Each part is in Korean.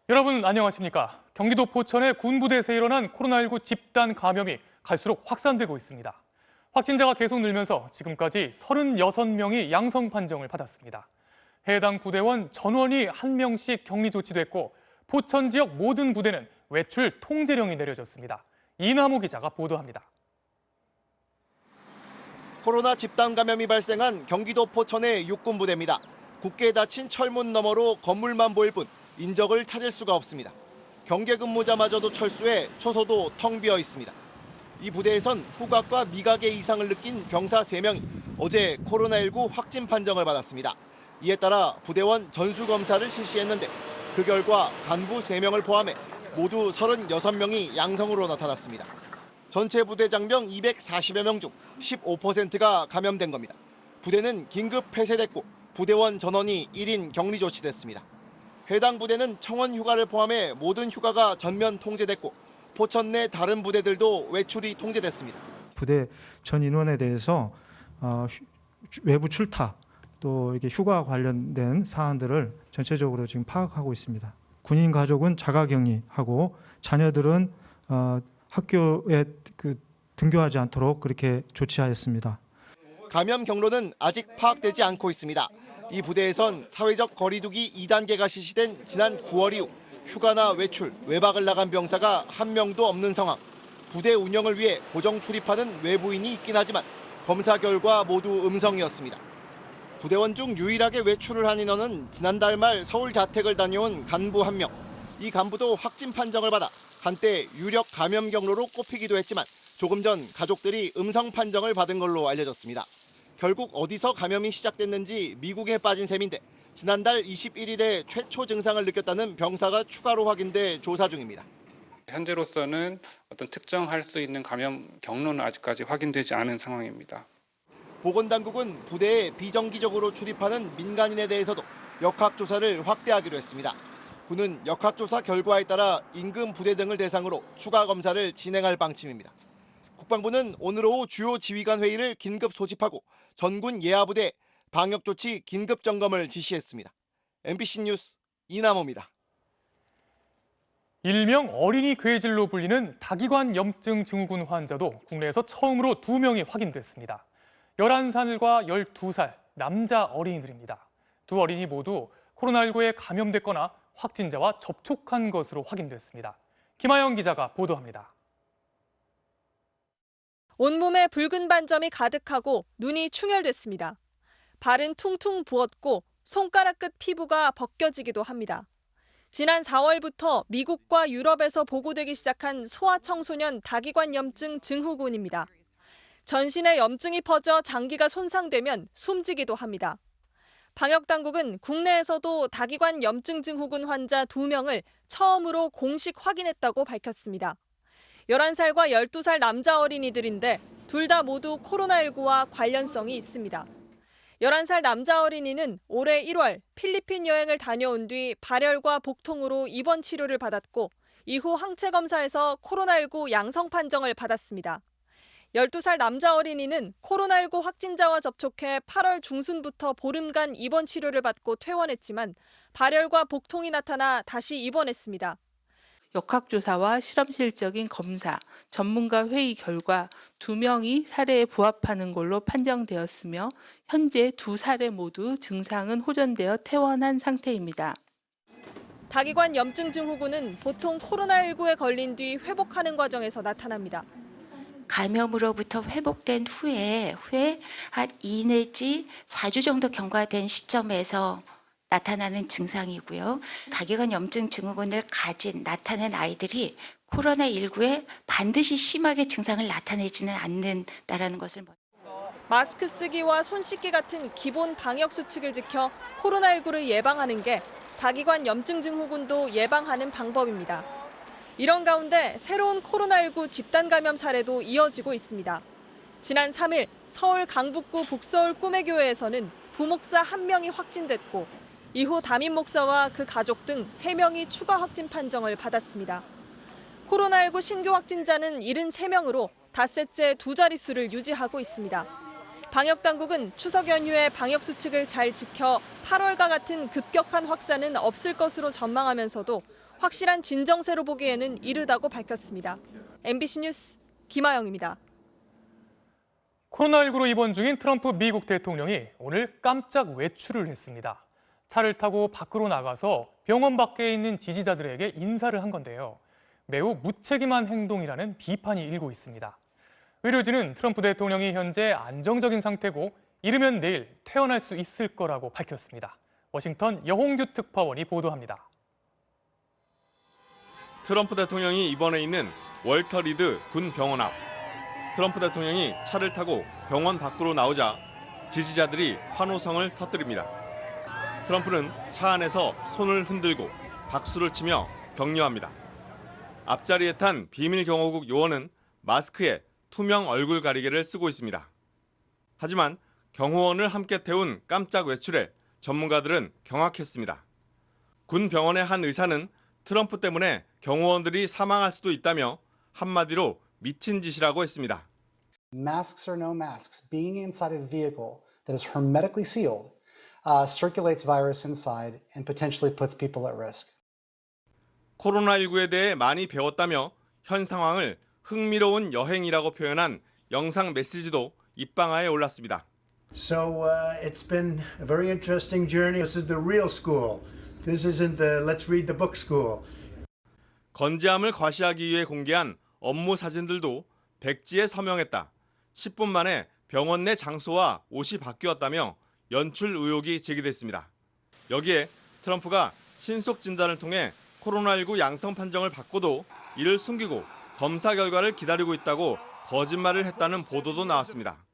여러분 안녕하십니까? 경기도 포천의 군부대에서 일어난 코로나19 집단 감염이 갈수록 확산되고 있습니다. 확진자가 계속 늘면서 지금까지 36명이 양성 판정을 받았습니다. 해당 부대원 전원이 1명씩 격리 조치됐고 포천 지역 모든 부대는 외출 통제령이 내려졌습니다. 이남우 기자가 보도합니다. 코로나 집단 감염이 발생한 경기도 포천의 육군부대입니다. 굳게 닫힌 철문 너머로 건물만 보일 뿐 인적을 찾을 수가 없습니다. 경계 근무자마저도 철수해 초소도 텅 비어 있습니다. 이 부대에선 후각과 미각의 이상을 느낀 병사 3명이 어제 코로나19 확진 판정을 받았습니다. 이에 따라 부대원 전수검사를 실시했는데 그 결과 간부 3명을 포함해 모두 36명이 양성으로 나타났습니다. 전체 부대 장병 240여 명 중 15%가 감염된 겁니다. 부대는 긴급 폐쇄됐고 부대원 전원이 1인 격리 조치됐습니다. 해당 부대는 청원 휴가를 포함해 모든 휴가가 전면 통제됐고 포천 내 다른 부대들도 외출이 통제됐습니다. 부대 전 인원에 대해서 외부 출타 또 이게 휴가 관련된 사안들을 전체적으로 지금 파악하고 있습니다. 군인 가족은 자가격리하고 자녀들은 학교에 등교하지 않도록 그렇게 조치하였습니다. 감염 경로는 아직 파악되지 않고 있습니다. 이 부대에선 사회적 거리두기 2단계가 실시된 지난 9월 이후 휴가나 외출, 외박을 나간 병사가 1명도 없는 상황. 부대 운영을 위해 고정 출입하는 외부인이 있긴 하지만 검사 결과 모두 음성이었습니다. 부대원 중 유일하게 외출을 한 인원은 지난달 말 서울 자택을 다녀온 간부 1명. 이 간부도 확진 판정을 받아 한때 유력 감염 경로로 꼽히기도 했지만 조금 전 가족들이 음성 판정을 받은 걸로 알려졌습니다. 결국 어디서 감염이 시작됐는지 미국에 빠진 셈인데 지난달 21일에 최초 증상을 느꼈다는 병사가 추가로 확인돼 조사 중입니다. 현재로서는 어떤 특정할 수 있는 감염 경로는 아직까지 확인되지 않은 상황입니다. 보건당국은 부대에 비정기적으로 출입하는 민간인에 대해서도 역학조사를 확대하기로 했습니다. 군은 역학조사 결과에 따라 인근 부대 등을 대상으로 추가 검사를 진행할 방침입니다. 국방부는 오늘 오후 주요 지휘관 회의를 긴급 소집하고 전군 예하부대 방역조치 긴급 점검을 지시했습니다. MBC 뉴스 이남호입니다. 일명 어린이 괴질로 불리는 다기관 염증 증후군 환자도 국내에서 처음으로 2명이 확인됐습니다. 11살과 12살 남자 어린이들입니다. 두 어린이 모두 코로나19에 감염됐거나 확진자와 접촉한 것으로 확인됐습니다. 김하영 기자가 보도합니다. 온몸에 붉은 반점이 가득하고 눈이 충혈됐습니다. 발은 퉁퉁 부었고 손가락 끝 피부가 벗겨지기도 합니다. 지난 4월부터 미국과 유럽에서 보고되기 시작한 소아청소년 다기관 염증 증후군입니다. 전신에 염증이 퍼져 장기가 손상되면 숨지기도 합니다. 방역당국은 국내에서도 다기관 염증 증후군 환자 2명을 처음으로 공식 확인했다고 밝혔습니다. 11살과 12살 남자 어린이들인데 둘 다 모두 코로나19와 관련성이 있습니다. 11살 남자 어린이는 올해 1월 필리핀 여행을 다녀온 뒤 발열과 복통으로 입원 치료를 받았고 이후 항체 검사에서 코로나19 양성 판정을 받았습니다. 12살 남자 어린이는 코로나19 확진자와 접촉해 8월 중순부터 보름간 입원 치료를 받고 퇴원했지만 발열과 복통이 나타나 다시 입원했습니다. 역학조사와 실험실적인 검사, 전문가 회의 결과 2명이 사례에 부합하는 걸로 판정되었으며 현재 2사례 모두 증상은 호전되어 퇴원한 상태입니다. 다기관 염증 증후군은 보통 코로나19에 걸린 뒤 회복하는 과정에서 나타납니다. 감염으로부터 회복된 후에 한 2 내지 4주 정도 경과된 시점에서 나타나는 증상이고요. 다기관 염증 증후군을 나타낸 아이들이 코로나19에 반드시 심하게 증상을 나타내지는 않는다는 것을. 마스크 쓰기와 손 씻기 같은 기본 방역 수칙을 지켜 코로나19를 예방하는 게 다기관 염증 증후군도 예방하는 방법입니다. 이런 가운데 새로운 코로나19 집단 감염 사례도 이어지고 있습니다. 지난 3일 서울 강북구 북서울 꿈의교회에서는 부목사 1명이 확진됐고 이후 담임 목사와 그 가족 등 3명이 추가 확진 판정을 받았습니다. 코로나19 신규 확진자는 73명으로 닷새째 2자릿수를 유지하고 있습니다. 방역당국은 추석 연휴에 방역 수칙을 잘 지켜 8월과 같은 급격한 확산은 없을 것으로 전망하면서도 확실한 진정세로 보기에는 이르다고 밝혔습니다. MBC 뉴스 김아영입니다. 코로나19로 입원 중인 트럼프 미국 대통령이 오늘 깜짝 외출을 했습니다. 차를 타고 밖으로 나가서 병원 밖에 있는 지지자들에게 인사를 한 건데요. 매우 무책임한 행동이라는 비판이 일고 있습니다. 의료진은 트럼프 대통령이 현재 안정적인 상태고 이르면 내일 퇴원할 수 있을 거라고 밝혔습니다. 워싱턴 여홍규 특파원이 보도합니다. 트럼프 대통령이 입원해 있는 월터 리드 군 병원 앞. 트럼프 대통령이 차를 타고 병원 밖으로 나오자 지지자들이 환호성을 터뜨립니다. 트럼프는 차 안에서 손을 흔들고 박수를 치며 격려합니다. 앞자리에 탄 비밀경호국 요원은 마스크에 투명 얼굴 가리개를 쓰고 있습니다. 하지만 경호원을 함께 태운 깜짝 외출에 전문가들은 경악했습니다. 군 병원의 한 의사는 트럼프 때문에 경호원들이 사망할 수도 있다며 한마디로 미친 짓이라고 했습니다. Masks or no masks, being inside a vehicle that is hermetically sealed circulates virus inside and potentially puts people at risk. 코로나19에 대해 많이 배웠다며 현 상황을 흥미로운 여행이라고 표현한 영상 메시지도 입방아에 올랐습니다. So it's been a very interesting journey. This is the real school. This isn't the let's read the book school. 건재함을 과시하기 위해 공개한 업무 사진들도 백지에 서명했다. 10분 만에 병원 내 장소와 옷이 바뀌었다며 연출 의혹이 제기됐습니다. 여기에 트럼프가 신속 진단을 통해 코로나19 양성 판정을 받고도 이를 숨기고 검사 결과를 기다리고 있다고 거짓말을 했다는 보도도 나왔습니다.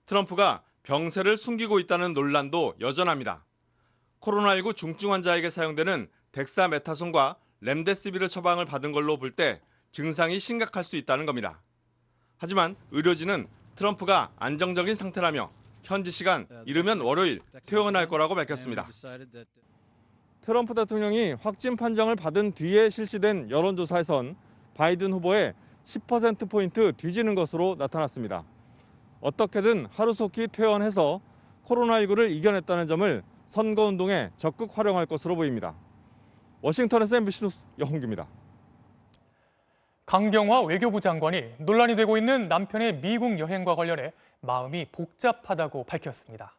트럼프가 병세를 숨기고 있다는 논란도 여전합니다. 코로나19 중증 환자에게 사용되는 덱사메타손과 렘데시비르 처방을 받은 걸로 볼 때 증상이 심각할 수 있다는 겁니다. 하지만 의료진은 트럼프가 안정적인 상태라며 현지 시간 이르면 월요일 퇴원할 거라고 밝혔습니다. 트럼프 대통령이 확진 판정을 받은 뒤에 실시된 여론조사에선 바이든 후보의 10%포인트 뒤지는 것으로 나타났습니다. 어떻게든 하루속히 퇴원해서 코로나19를 이겨냈다는 점을 선거운동에 적극 활용할 것으로 보입니다. 워싱턴에서 MBC 뉴스 여홍규입니다. 강경화 외교부 장관이 논란이 되고 있는 남편의 미국 여행과 관련해 마음이 복잡하다고 밝혔습니다.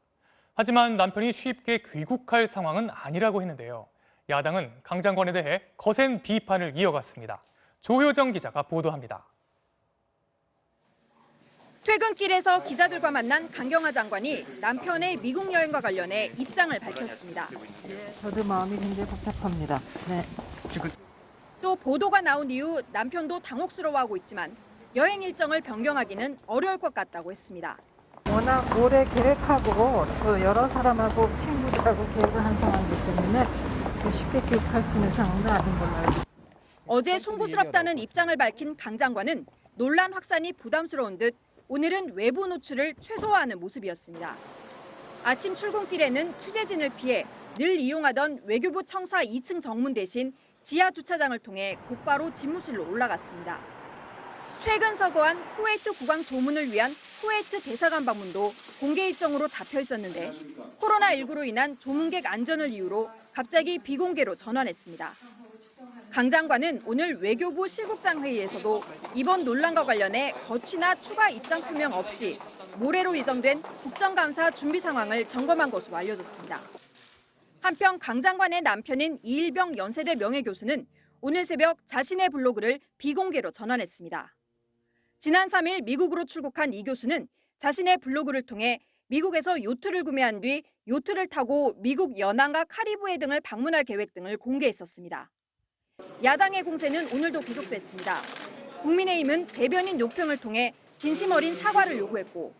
하지만 남편이 쉽게 귀국할 상황은 아니라고 했는데요. 야당은 강 장관에 대해 거센 비판을 이어갔습니다. 조효정 기자가 보도합니다. 퇴근길에서 기자들과 만난 강경화 장관이 남편의 미국 여행과 관련해 입장을 밝혔습니다. 저도 마음이 굉장히 복잡합니다. 네. 또 보도가 나온 이후 남편도 당혹스러워하고 있지만 여행 일정을 변경하기는 어려울 것 같다고 했습니다. 워낙 오래 계획하고 또 여러 사람하고 친구들하고 계획을 한 상황이기 때문에 쉽게 기억할 수 있는 상황은 아닌 걸로 알고 있습니다. 어제 송구스럽다는 입장을 밝힌 강 장관은 논란 확산이 부담스러운 듯 오늘은 외부 노출을 최소화하는 모습이었습니다. 아침 출근길에는 취재진을 피해 늘 이용하던 외교부 청사 2층 정문 대신 지하 주차장을 통해 곧바로 집무실로 올라갔습니다. 최근 서거한 쿠웨이트 국왕 조문을 위한 쿠웨이트 대사관 방문도 공개 일정으로 잡혀 있었는데 코로나19로 인한 조문객 안전을 이유로 갑자기 비공개로 전환했습니다. 강 장관은 오늘 외교부 실국장 회의에서도 이번 논란과 관련해 거취나 추가 입장 표명 없이 모레로 예정된 국정감사 준비 상황을 점검한 것으로 알려졌습니다. 한편 강 장관의 남편인 이일병 연세대 명예교수는 오늘 새벽 자신의 블로그를 비공개로 전환했습니다. 지난 3일 미국으로 출국한 이 교수는 자신의 블로그를 통해 미국에서 요트를 구매한 뒤 요트를 타고 미국 연안과 카리브해 등을 방문할 계획 등을 공개했었습니다. 야당의 공세는 오늘도 계속됐습니다. 국민의힘은 대변인 노평을 통해 진심 어린 사과를 요구했고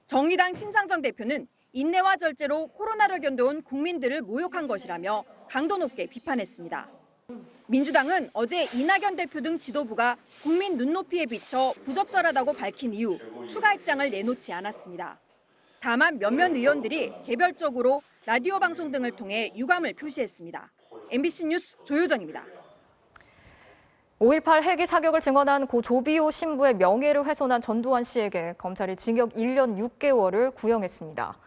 정의당 신상정 대표는 인내와 절제로 코로나를 견뎌온 국민들을 모욕한 것이라며 강도 높게 비판했습니다. 민주당은 어제 이낙연 대표 등 지도부가 국민 눈높이에 비춰 부적절하다고 밝힌 이후 추가 입장을 내놓지 않았습니다. 다만 몇몇 의원들이 개별적으로 라디오 방송 등을 통해 유감을 표시했습니다. MBC 뉴스 조효정입니다. 5.18 헬기 사격을 증언한 고 조비오 신부의 명예를 훼손한 전두환 씨에게 검찰이 징역 1년 6개월을 구형했습니다.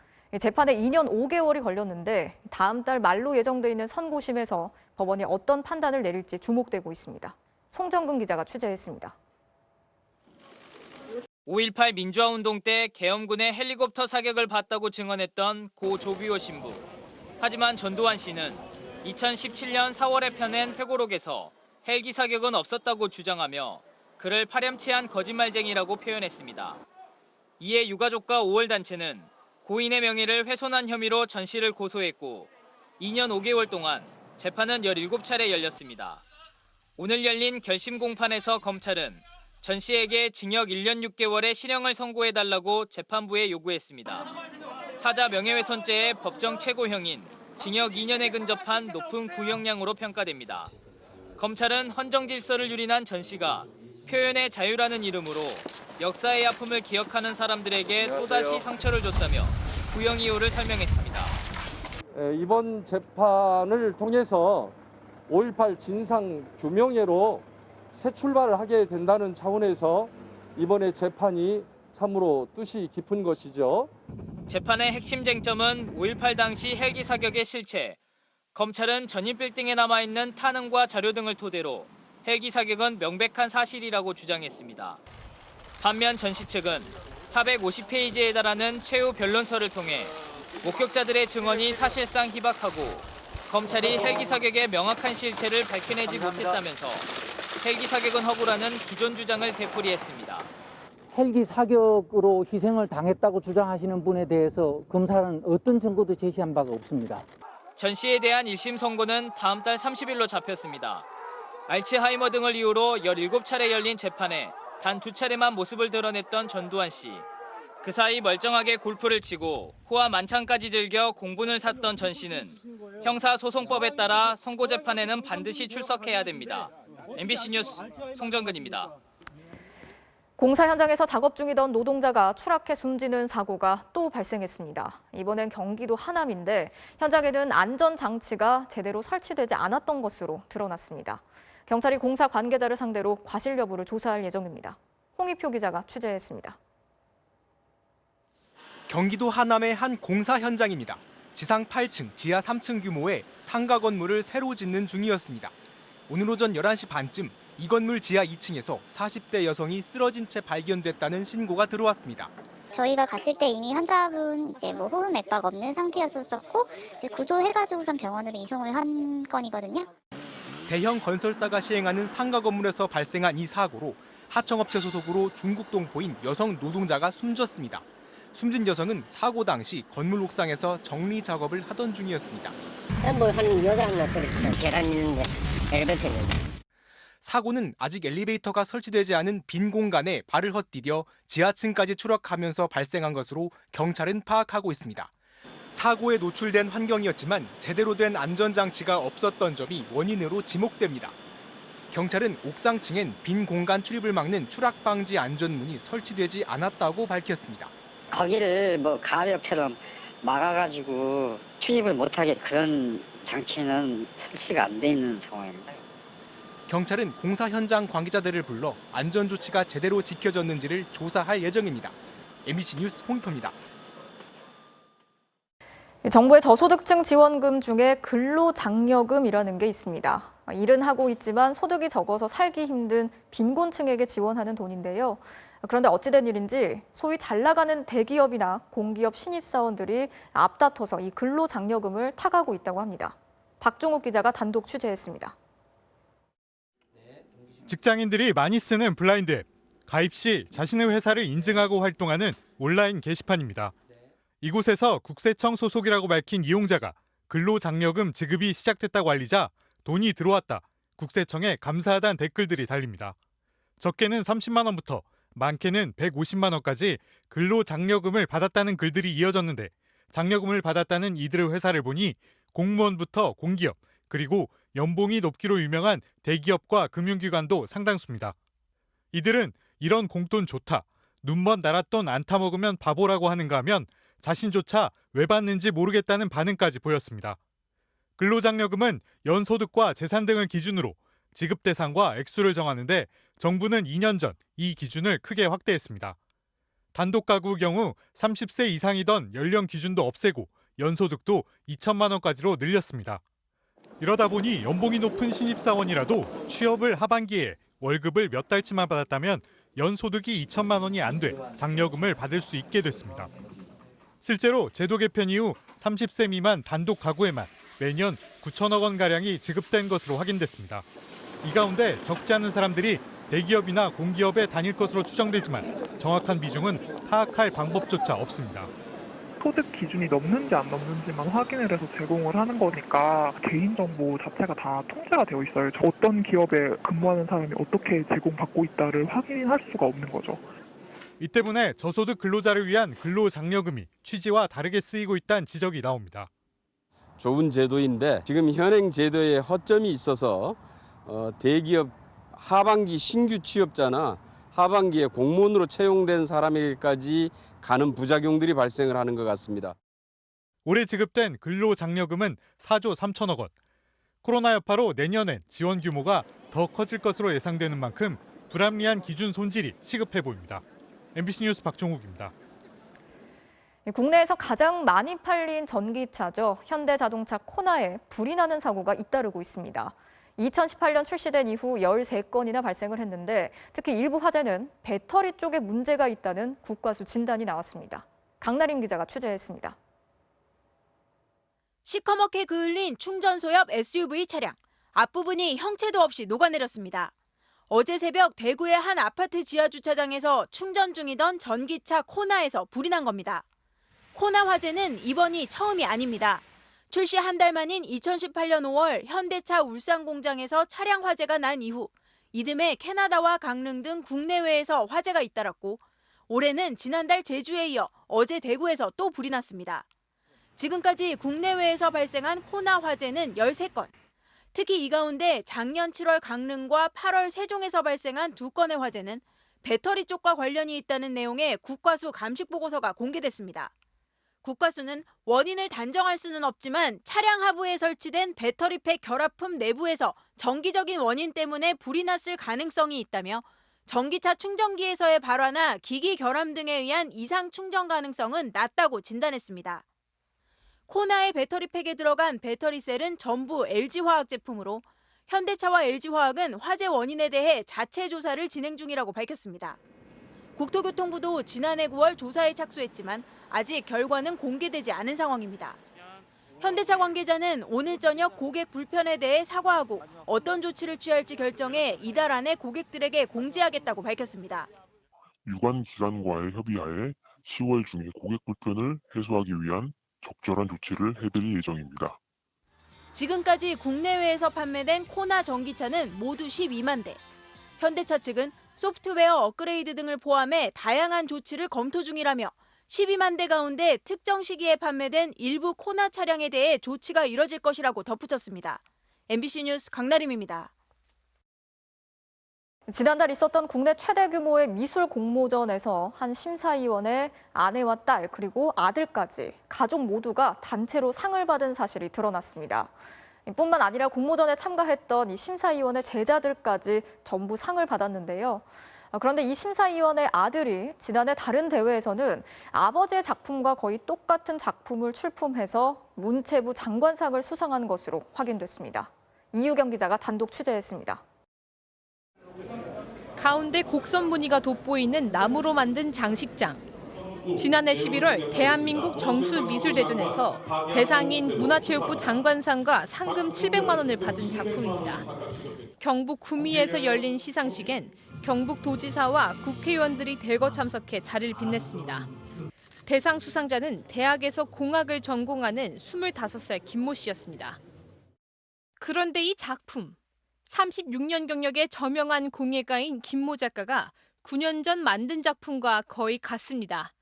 재판에 2년 5개월이 걸렸는데 다음 달 말로 예정돼 있는 선고심에서 법원이 어떤 판단을 내릴지 주목되고 있습니다. 송정근 기자가 취재했습니다. 5.18 민주화운동 때 계엄군의 헬리콥터 사격을 봤다고 증언했던 고 조비오 신부. 하지만 전두환 씨는 2017년 4월에 펴낸 회고록에서 헬기 사격은 없었다고 주장하며 그를 파렴치한 거짓말쟁이라고 표현했습니다. 이에 유가족과 5월 단체는 고인의 명예를 훼손한 혐의로 전 씨를 고소했고 2년 5개월 동안 재판은 17차례 열렸습니다. 오늘 열린 결심 공판에서 검찰은 전 씨에게 징역 1년 6개월의 실형을 선고해달라고 재판부에 요구했습니다. 사자 명예훼손죄의 법정 최고형인 징역 2년에 근접한 높은 구형량으로 평가됩니다. 검찰은 헌정 질서를 유린한 전 씨가 표현의 자유라는 이름으로 역사의 아픔을 기억하는 사람들에게 또다시 상처를 줬다며 구형 이유를 설명했습니다. 이번 재판을 통해서 5.18 진상 규명회로 새 출발을 하게 된다는 차원에서 이번에 재판이 참으로 뜻이 깊은 것이죠. 재판의 핵심 쟁점은 5.18 당시 헬기 사격의 실체. 검찰은 전입 빌딩에 남아있는 탄음과 자료 등을 토대로 헬기 사격은 명백한 사실이라고 주장했습니다. 반면 전 씨 측은 450페이지에 달하는 최후 변론서를 통해 목격자들의 증언이 사실상 희박하고 검찰이 헬기 사격의 명확한 실체를 밝혀내지 못했다면서 헬기 사격은 허구라는 기존 주장을 되풀이했습니다. 헬기 사격으로 희생을 당했다고 주장하시는 분에 대해서 검사는 어떤 증거도 제시한 바가 없습니다. 전 씨에 대한 1심 선고는 다음 달 30일로 잡혔습니다. 알츠하이머 등을 이유로 17차례 열린 재판에 단 2차례만 모습을 드러냈던 전두환 씨. 그 사이 멀쩡하게 골프를 치고 호화 만찬까지 즐겨 공분을 샀던 전 씨는 형사소송법에 따라 선고 재판에는 반드시 출석해야 됩니다. MBC 뉴스 송정근입니다. 공사 현장에서 작업 중이던 노동자가 추락해 숨지는 사고가 또 발생했습니다. 이번엔 경기도 하남인데 현장에는 안전장치가 제대로 설치되지 않았던 것으로 드러났습니다. 경찰이 공사 관계자를 상대로 과실 여부를 조사할 예정입니다. 홍희표 기자가 취재했습니다. 경기도 하남의 한 공사 현장입니다. 지상 8층, 지하 3층 규모의 상가 건물을 새로 짓는 중이었습니다. 오늘 오전 11시 반쯤 이 건물 지하 2층에서 40대 여성이 쓰러진 채 발견됐다는 신고가 들어왔습니다. 저희가 갔을 때 이미 환자분 호흡 맥박 없는 상태였었고 구조해가지고선 병원으로 이송을 한 건이거든요. 대형 건설사가 시행하는 상가 건물에서 발생한 이 사고로 하청업체 소속으로 중국 동포인 여성 노동자가 숨졌습니다. 숨진 여성은 사고 당시 건물 옥상에서 정리 작업을 하던 중이었습니다. 한 여자 하나 계단 있는데 엘리베이터 있는데. 사고는 아직 엘리베이터가 설치되지 않은 빈 공간에 발을 헛디뎌 지하층까지 추락하면서 발생한 것으로 경찰은 파악하고 있습니다. 사고에 노출된 환경이었지만 제대로 된 안전장치가 없었던 점이 원인으로 지목됩니다. 경찰은 옥상층엔 빈 공간 출입을 막는 추락방지 안전문이 설치되지 않았다고 밝혔습니다. 거기를 가벽처럼 막아가지고 출입을 못하게 그런 장치는 설치가 안 돼 있는 상황입니다. 경찰은 공사 현장 관계자들을 불러 안전조치가 제대로 지켜졌는지를 조사할 예정입니다. MBC 뉴스 홍희표입니다. 정부의 저소득층 지원금 중에 근로장려금이라는 게 있습니다. 일은 하고 있지만 소득이 적어서 살기 힘든 빈곤층에게 지원하는 돈인데요. 그런데 어찌된 일인지 소위 잘 나가는 대기업이나 공기업 신입사원들이 앞다퉈서 이 근로장려금을 타가고 있다고 합니다. 박종욱 기자가 단독 취재했습니다. 직장인들이 많이 쓰는 블라인드 앱, 가입 시 자신의 회사를 인증하고 활동하는 온라인 게시판입니다. 이곳에서 국세청 소속이라고 밝힌 이용자가 근로장려금 지급이 시작됐다고 알리자 돈이 들어왔다, 국세청에 감사하다는 댓글들이 달립니다. 적게는 30만 원부터 많게는 150만 원까지 근로장려금을 받았다는 글들이 이어졌는데 장려금을 받았다는 이들의 회사를 보니 공무원부터 공기업, 그리고 연봉이 높기로 유명한 대기업과 금융기관도 상당수입니다. 이들은 이런 공돈 좋다, 눈먼 나랏돈 안 타먹으면 바보라고 하는가 하면 자신조차 왜 받는지 모르겠다는 반응까지 보였습니다. 근로장려금은 연소득과 재산 등을 기준으로 지급 대상과 액수를 정하는데 정부는 2년 전 이 기준을 크게 확대했습니다. 단독 가구 경우 30세 이상이던 연령 기준도 없애고 연소득도 2천만 원까지로 늘렸습니다. 이러다 보니 연봉이 높은 신입사원이라도 취업을 하반기에 월급을 몇 달치만 받았다면 연소득이 2천만 원이 안 돼 장려금을 받을 수 있게 됐습니다. 실제로 제도 개편 이후 30세 미만 단독 가구에만 매년 9천억 원가량이 지급된 것으로 확인됐습니다. 이 가운데 적지 않은 사람들이 대기업이나 공기업에 다닐 것으로 추정되지만 정확한 비중은 파악할 방법조차 없습니다. 소득 기준이 넘는지 안 넘는지만 확인을 해서 제공을 하는 거니까 개인정보 자체가 다 통제가 되어 있어요. 어떤 기업에 근무하는 사람이 어떻게 제공받고 있다를 확인할 수가 없는 거죠. 이 때문에 저소득 근로자를 위한 근로장려금이 취지와 다르게 쓰이고 있다는 지적이 나옵니다. 좋은 제도인데 지금 현행 제도에 허점이 있어서 대기업 하반기 신규 취업자나 하반기에 공무원으로 채용된 사람에게까지 가는 부작용들이 발생을 하는 것 같습니다. 올해 지급된 근로장려금은 4조 3천억 원. 코로나 여파로 내년엔 지원 규모가 더 커질 것으로 예상되는 만큼 불합리한 기준 손질이 시급해 보입니다. MBC 뉴스 박종욱입니다. 국내에서 가장 많이 팔린 전기차죠. 현대자동차 코나에 불이 나는 사고가 잇따르고 있습니다. 2018년 출시된 이후 13건이나 발생을 했는데 특히 일부 화재는 배터리 쪽에 문제가 있다는 국과수 진단이 나왔습니다. 강나림 기자가 취재했습니다. 시커멓게 그을린 충전소옆 SUV 차량. 앞부분이 형체도 없이 녹아내렸습니다. 어제 새벽 대구의 한 아파트 지하 주차장에서 충전 중이던 전기차 코나에서 불이 난 겁니다. 코나 화재는 이번이 처음이 아닙니다. 출시 한 달 만인 2018년 5월 현대차 울산 공장에서 차량 화재가 난 이후 이듬해 캐나다와 강릉 등 국내외에서 화재가 잇따랐고 올해는 지난달 제주에 이어 어제 대구에서 또 불이 났습니다. 지금까지 국내외에서 발생한 코나 화재는 13건. 특히 이 가운데 작년 7월 강릉과 8월 세종에서 발생한 2건의 화재는 배터리 쪽과 관련이 있다는 내용의 국과수 감식 보고서가 공개됐습니다. 국과수는 원인을 단정할 수는 없지만 차량 하부에 설치된 배터리팩 결합품 내부에서 정기적인 원인 때문에 불이 났을 가능성이 있다며 전기차 충전기에서의 발화나 기기 결함 등에 의한 이상 충전 가능성은 낮다고 진단했습니다. 코나의 배터리팩에 들어간 배터리셀은 전부 LG화학 제품으로 현대차와 LG화학은 화재 원인에 대해 자체 조사를 진행 중이라고 밝혔습니다. 국토교통부도 지난해 9월 조사에 착수했지만 아직 결과는 공개되지 않은 상황입니다. 현대차 관계자는 오늘 저녁 고객 불편에 대해 사과하고 어떤 조치를 취할지 결정해 이달 안에 고객들에게 공지하겠다고 밝혔습니다. 유관 기관과의 협의하에 10월 중에 고객 불편을 해소하기 위한 적절한 조치를 해드릴 예정입니다. 지금까지 국내외에서 판매된 코나 전기차는 모두 12만 대. 현대차 측은 소프트웨어 업그레이드 등을 포함해 다양한 조치를 검토 중이라며 12만 대 가운데 특정 시기에 판매된 일부 코나 차량에 대해 조치가 이뤄질 것이라고 덧붙였습니다. MBC 뉴스 강나림입니다. 지난달 있었던 국내 최대 규모의 미술 공모전에서 한 심사위원의 아내와 딸 그리고 아들까지 가족 모두가 단체로 상을 받은 사실이 드러났습니다. 뿐만 아니라 공모전에 참가했던 이 심사위원의 제자들까지 전부 상을 받았는데요. 그런데 이 심사위원의 아들이 지난해 다른 대회에서는 아버지의 작품과 거의 똑같은 작품을 출품해서 문체부 장관상을 수상한 것으로 확인됐습니다. 이유경 기자가 단독 취재했습니다. 가운데 곡선 무늬가 돋보이는 나무로 만든 장식장. 지난해 11월 대한민국 정수미술대전에서 대상인 문화체육부 장관상과 상금 700만 원을 받은 작품입니다. 경북 구미에서 열린 시상식엔 경북도지사와 국회의원들이 대거 참석해 자리를 빛냈습니다. 대상 수상자는 대학에서 공학을 전공하는 25살 김모 씨였습니다. 그런데 이 작품, 36년 경력의 저명한 공예가인 김모 작가가 9년 전 만든 작품과 거의 같습니다.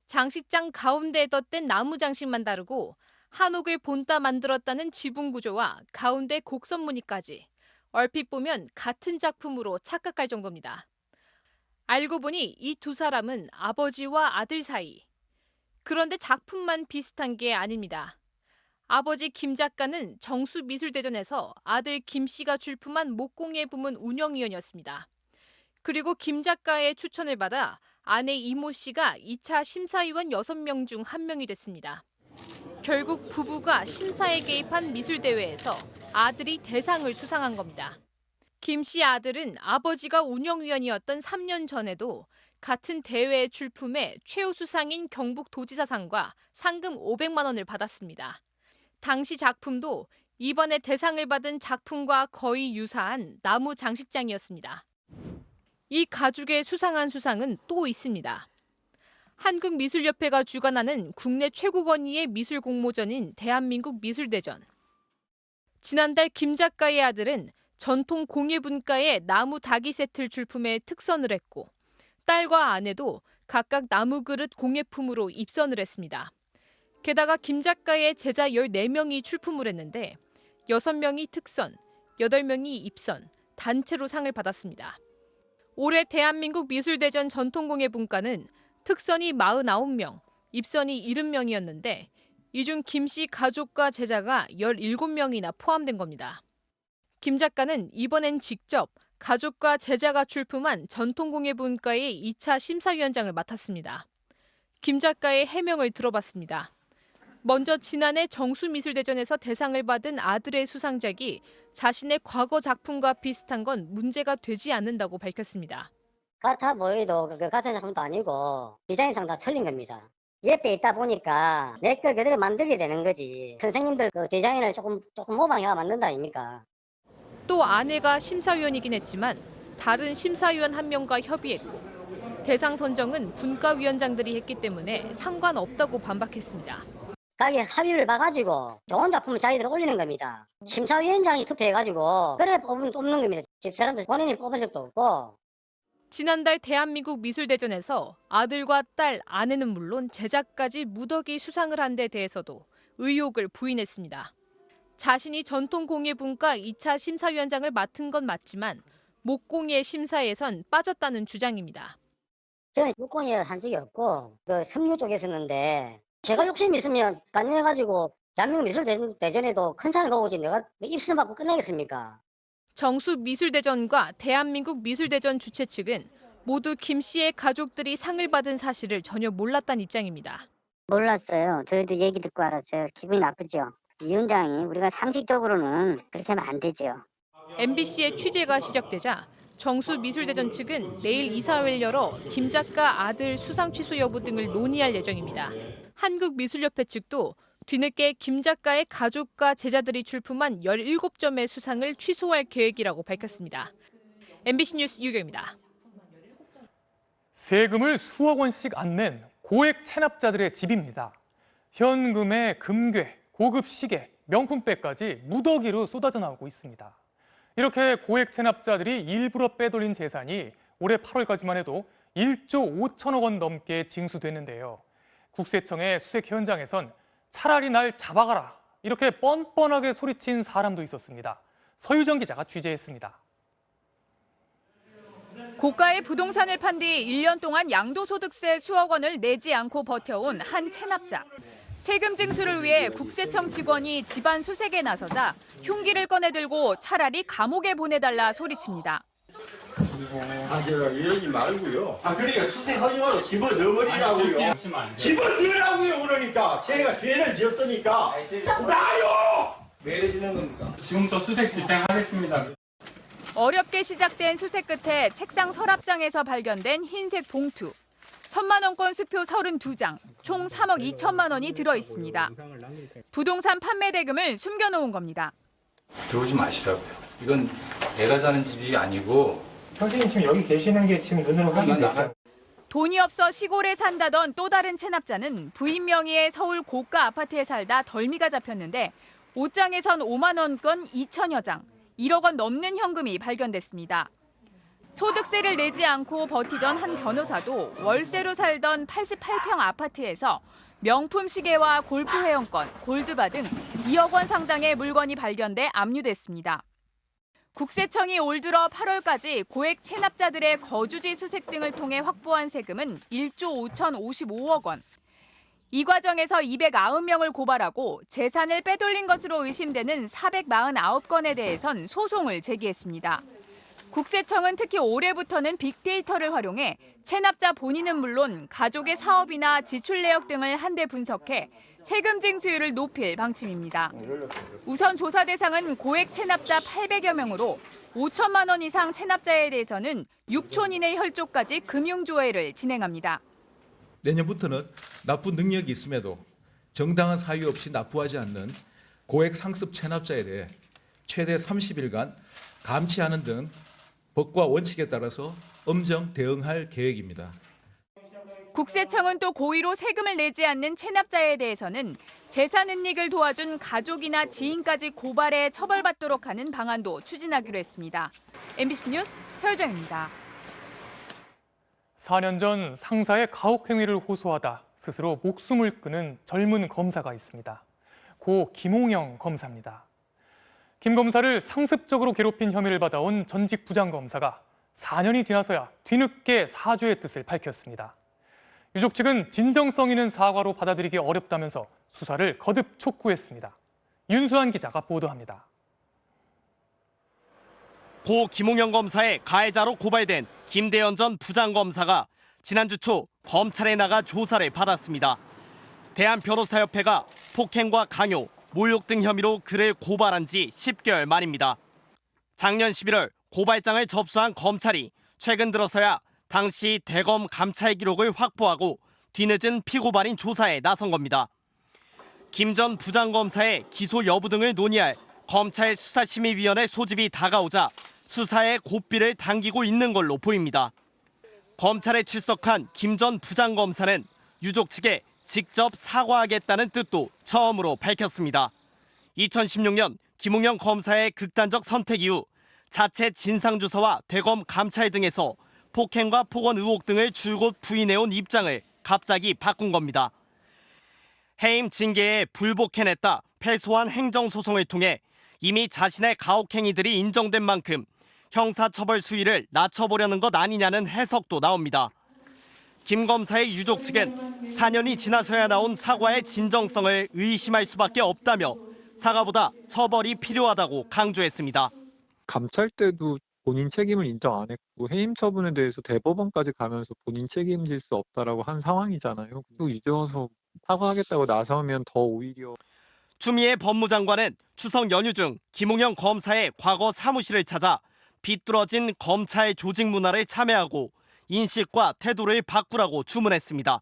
장식장 가운데에 덧댄 나무 장식만 다르고 한옥을 본따 만들었다는 지붕 구조와 가운데 곡선 무늬까지 얼핏 보면 같은 작품으로 착각할 정도입니다. 알고 보니 이 두 사람은 아버지와 아들 사이. 그런데 작품만 비슷한 게 아닙니다. 아버지 김 작가는 정수미술대전에서 아들 김 씨가 출품한 목공예 부문 운영위원이었습니다. 그리고 김 작가의 추천을 받아 아내 이모 씨가 2차 심사위원 6명 중 1명이 됐습니다. 결국 부부가 심사에 개입한 미술대회에서 아들이 대상을 수상한 겁니다. 김 씨 아들은 아버지가 운영위원이었던 3년 전에도 같은 대회에 출품해 최우수상인 경북도지사상과 상금 500만 원을 받았습니다. 당시 작품도 이번에 대상을 받은 작품과 거의 유사한 나무 장식장이었습니다. 이 가죽에 수상한 수상은 또 있습니다. 한국미술협회가 주관하는 국내 최고 권위의 미술 공모전인 대한민국 미술대전. 지난달 김 작가의 아들은 전통 공예분과의 나무 다기 세트를 출품해 특선을 했고 딸과 아내도 각각 나무 그릇 공예품으로 입선을 했습니다. 게다가 김 작가의 제자 14명이 출품을 했는데 6명이 특선, 8명이 입선, 단체로 상을 받았습니다. 올해 대한민국 미술대전 전통공예분과는 특선이 49명, 입선이 70명이었는데 이 중 김 씨 가족과 제자가 17명이나 포함된 겁니다. 김 작가는 이번엔 직접 가족과 제자가 출품한 전통공예분과의 2차 심사위원장을 맡았습니다. 김 작가의 해명을 들어봤습니다. 먼저 지난해 정수미술대전에서 대상을 받은 아들의 수상작이 자신의 과거 작품과 비슷한 건 문제가 되지 않는다고 밝혔습니다. 같아 보여도 그 같은 작품도 아니고 디자인상 다 틀린 겁니다. 옆에 있다 보니까 내 걸 그대로 만들게 되는 거지. 선생님들 그 디자인을 조금 모방해야 만든다 아닙니까? 또 아내가 심사위원이긴 했지만 다른 심사위원 한 명과 협의했고 대상 선정은 분과위원장들이 했기 때문에 상관없다고 반박했습니다. 가게 합의를 봐가지고 좋은 작품을 자기들 올리는 겁니다. 심사위원장이 투표해가지고 그래 뽑는 겁니다. 집사람들 본인이 뽑은 적도 없고. 지난달 대한민국 미술대전에서 아들과 딸, 아내는 물론 제자까지 무더기 수상을 한 데 대해서도 의혹을 부인했습니다. 자신이 전통공예분과 2차 심사위원장을 맡은 건 맞지만 목공예 심사에선 빠졌다는 주장입니다. 저는 목공예 한 적이 없고 그 섬유 쪽에 있었는데 제가 욕심이 있으면 간여해가지고 대한민국 미술대전에도 큰 상을 거고지 내가 입선 받고 끝내겠습니까? 정수미술대전과 대한민국 미술대전 주최 측은 모두 김 씨의 가족들이 상을 받은 사실을 전혀 몰랐다는 입장입니다. 몰랐어요. 저희도 얘기 듣고 알았어요. 기분이 나쁘죠. 위원장이 우리가 상식적으로는 그렇게 하면 안 되죠. MBC의 취재가 시작되자 정수미술대전 측은 내일 이사회를 열어 김 작가 아들 수상 취소 여부 등을 논의할 예정입니다. 한국미술협회 측도 뒤늦게 김 작가의 가족과 제자들이 출품한 17점의 수상을 취소할 계획이라고 밝혔습니다. MBC 뉴스 유경입니다. 세금을 수억 원씩 안 낸 고액 체납자들의 집입니다. 현금에 금괴, 고급 시계, 명품백까지 무더기로 쏟아져 나오고 있습니다. 이렇게 고액 체납자들이 일부러 빼돌린 재산이 올해 8월까지만 해도 1조 5천억 원 넘게 징수됐는데요. 국세청의 수색 현장에선 차라리 날 잡아가라 이렇게 뻔뻔하게 소리친 사람도 있었습니다. 서유정 기자가 취재했습니다. 고가의 부동산을 판 뒤 1년 동안 양도소득세 수억 원을 내지 않고 버텨온 한 체납자. 세금 징수를 위해 국세청 직원이 집안 수색에 나서자 흉기를 꺼내들고 차라리 감옥에 보내달라 소리칩니다. 이러지 말고요. 그러니까 수색하지 말고 집어넣어버리라고요. 집어넣으라고요. 그러니까 제가 죄를 지었으니까 나요. 왜 이러시는 겁니까? 지금부터 수색 집행하겠습니다. 어렵게 시작된 수색 끝에 책상 서랍장에서 발견된 흰색 봉투. 1,000만 원권 수표 32장, 총 3억 2천만 원이 들어 있습니다. 부동산 판매 대금을 숨겨놓은 겁니다. 들어오지 마시라고요. 이건 내가 사는 집이 아니고. 선생님 지금 여기 계시는 게 지금 눈으로 확인됐어요. 돈이 없어 시골에 산다던 또 다른 체납자는 부인 명의의 서울 고가 아파트에 살다 덜미가 잡혔는데 옷장에선 5만 원권 2천여 장, 1억 원 넘는 현금이 발견됐습니다. 소득세를 내지 않고 버티던 한 변호사도 월세로 살던 88평 아파트에서 명품 시계와 골프 회원권, 골드바 등 2억 원 상당의 물건이 발견돼 압류됐습니다. 국세청이 올 들어 8월까지 고액 체납자들의 거주지 수색 등을 통해 확보한 세금은 1조 5,055억 원. 이 과정에서 290명을 고발하고 재산을 빼돌린 것으로 의심되는 449건에 대해선 소송을 제기했습니다. 국세청은 특히 올해부터는 빅데이터를 활용해 체납자 본인은 물론 가족의 사업이나 지출 내역 등을 한데 분석해 세금 징수율을 높일 방침입니다. 우선 조사 대상은 고액 체납자 800여 명으로 5천만 원 이상 체납자에 대해서는 6촌 이내 혈족까지 금융조회를 진행합니다. 내년부터는 납부 능력이 있음에도 정당한 사유 없이 납부하지 않는 고액 상습 체납자에 대해 최대 30일간 감치하는 등 법과 원칙에 따라서 엄정 대응할 계획입니다. 국세청은 또 고의로 세금을 내지 않는 체납자에 대해서는 재산 은닉을 도와준 가족이나 지인까지 고발해 처벌받도록 하는 방안도 추진하기로 했습니다. MBC 뉴스 서유정입니다. 4년 전 상사의 가혹 행위를 호소하다 스스로 목숨을 끊은 젊은 검사가 있습니다. 고 김홍영 검사입니다. 김 검사를 상습적으로 괴롭힌 혐의를 받아온 전직 부장검사가 4년이 지나서야 뒤늦게 사죄의 뜻을 밝혔습니다. 유족 측은 진정성 있는 사과로 받아들이기 어렵다면서 수사를 거듭 촉구했습니다. 윤수환 기자가 보도합니다. 고 김홍영 검사의 가해자로 고발된 김대현 전 부장검사가 지난주 초 검찰에 나가 조사를 받았습니다. 대한변호사협회가 폭행과 강요, 모욕 등 혐의로 그를 고발한 지 10개월 만입니다. 작년 11월 고발장을 접수한 검찰이 최근 들어서야 당시 대검 감찰 기록을 확보하고 뒤늦은 피고발인 조사에 나선 겁니다. 김 전 부장검사의 기소 여부 등을 논의할 검찰 수사심의위원회 소집이 다가오자 수사의 고삐를 당기고 있는 걸로 보입니다. 검찰에 출석한 김 전 부장검사는 유족 측에 직접 사과하겠다는 뜻도 처음으로 밝혔습니다. 2016년 김홍영 검사의 극단적 선택 이후 자체 진상조사와 대검 감찰 등에서 폭행과 폭언 의혹 등을 줄곧 부인해온 입장을 갑자기 바꾼 겁니다. 해임 징계에 불복해냈다 패소한 행정소송을 통해 이미 자신의 가혹 행위들이 인정된 만큼 형사처벌 수위를 낮춰보려는 것 아니냐는 해석도 나옵니다. 김 검사의 유족 측은 4년이 지나서야 나온 사과의 진정성을 의심할 수밖에 없다며 사과보다 처벌이 필요하다고 강조했습니다. 감찰 때도 본인 책임을 인정 안 했고 해임 처분에 대해서 대법원까지 가면서 본인 책임질 수 없다라고 한 상황이잖아요. 또 이제 와서 사과하겠다고 나서면 더 오히려. 추미애 법무장관은 추석 연휴 중 김홍영 검사의 과거 사무실을 찾아 비뚤어진 검찰 조직 문화를 참여하고 인식과 태도를 바꾸라고 주문했습니다.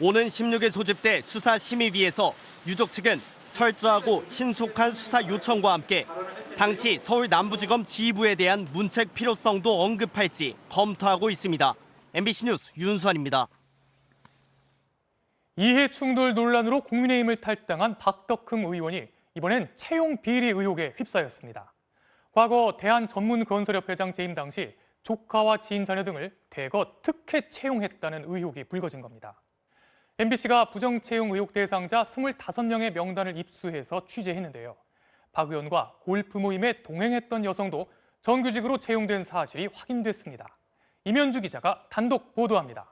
오는 16일 소집돼 수사심의위에서 유족 측은 철저하고 신속한 수사 요청과 함께 당시 서울 남부지검 지휘부에 대한 문책 필요성도 언급할지 검토하고 있습니다. MBC 뉴스 윤수환입니다. 이해 충돌 논란으로 국민의힘을 탈당한 박덕흠 의원이 이번엔 채용 비리 의혹에 휩싸였습니다. 과거 대한전문건설협회장 재임 당시 조카와 지인 자녀 등을 대거 특혜 채용했다는 의혹이 불거진 겁니다. MBC가 부정채용 의혹 대상자 25명의 명단을 입수해서 취재했는데요. 박 의원과 골프 모임에 동행했던 여성도 정규직으로 채용된 사실이 확인됐습니다. 임현주 기자가 단독 보도합니다.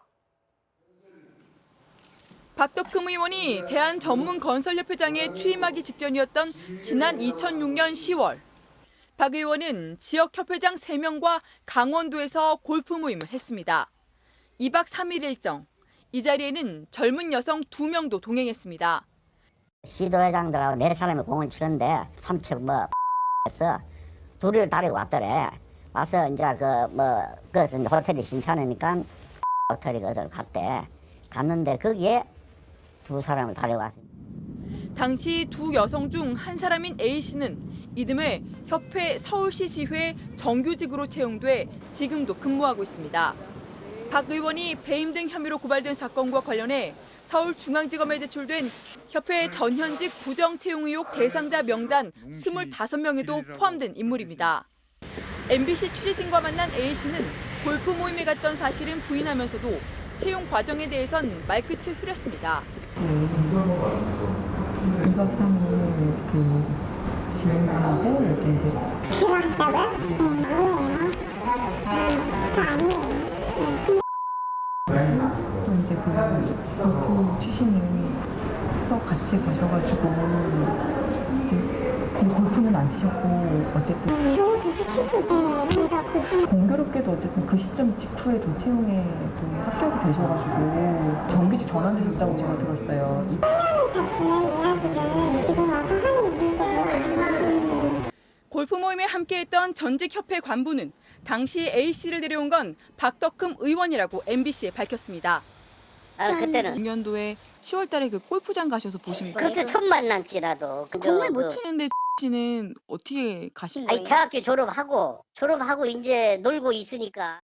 박덕흠 의원이 대한전문건설협회장에 취임하기 직전이었던 지난 2006년 10월. 박 의원은 지역 협회장 3명과 강원도에서 골프 모임을 했습니다. 2박 3일 일정. 이 자리에는 젊은 여성 2명도 동행했습니다. 시도회장들하고 4사람이 공을 치는데 삼척 해서 둘이를 다리고 왔더래. 와서 이제 그래서 이제 호텔이 신천이니까 호텔이 그들 갔대. 갔는데 거기에 2사람을 다려왔어요. 당시 2 여성 중 한 사람인 A씨는 이듬해 협회 서울시 지회 정규직으로 채용돼 지금도 근무하고 있습니다. 박 의원이 배임 등 혐의로 고발된 사건과 관련해 서울중앙지검에 제출된 협회 전현직 부정채용 의혹 대상자 명단 25명에도 포함된 인물입니다. MBC 취재진과 만난 A씨는 골프 모임에 갔던 사실은 부인하면서도 채용 과정에 대해선 말끝을 흐렸습니다. 2박 3일 지원하고 이렇게 이제 또 이제 골프 치시면서 같이 가셔가지고 이제 근데 골프는 안 치셨고 어쨌든 공교롭게도 어쨌든 그 시점 직후에 더 채용에 또 합격이 되셔가지고 정규직 전환되셨다고 제가 들었어요. 골프 모임에 함께했던 전직 협회 관부는 당시 A씨를 데려온 건 박덕흠 의원이라고 MBC에 밝혔습니다. 그때는 2006년도에 10월달에 그 골프장 가셔서 보신 거예요? 그때 처음 만났지라도. 공을 못 치는데 씨는 어떻게 가신 거예요? 아니 대학교 졸업하고 이제 놀고 있으니까.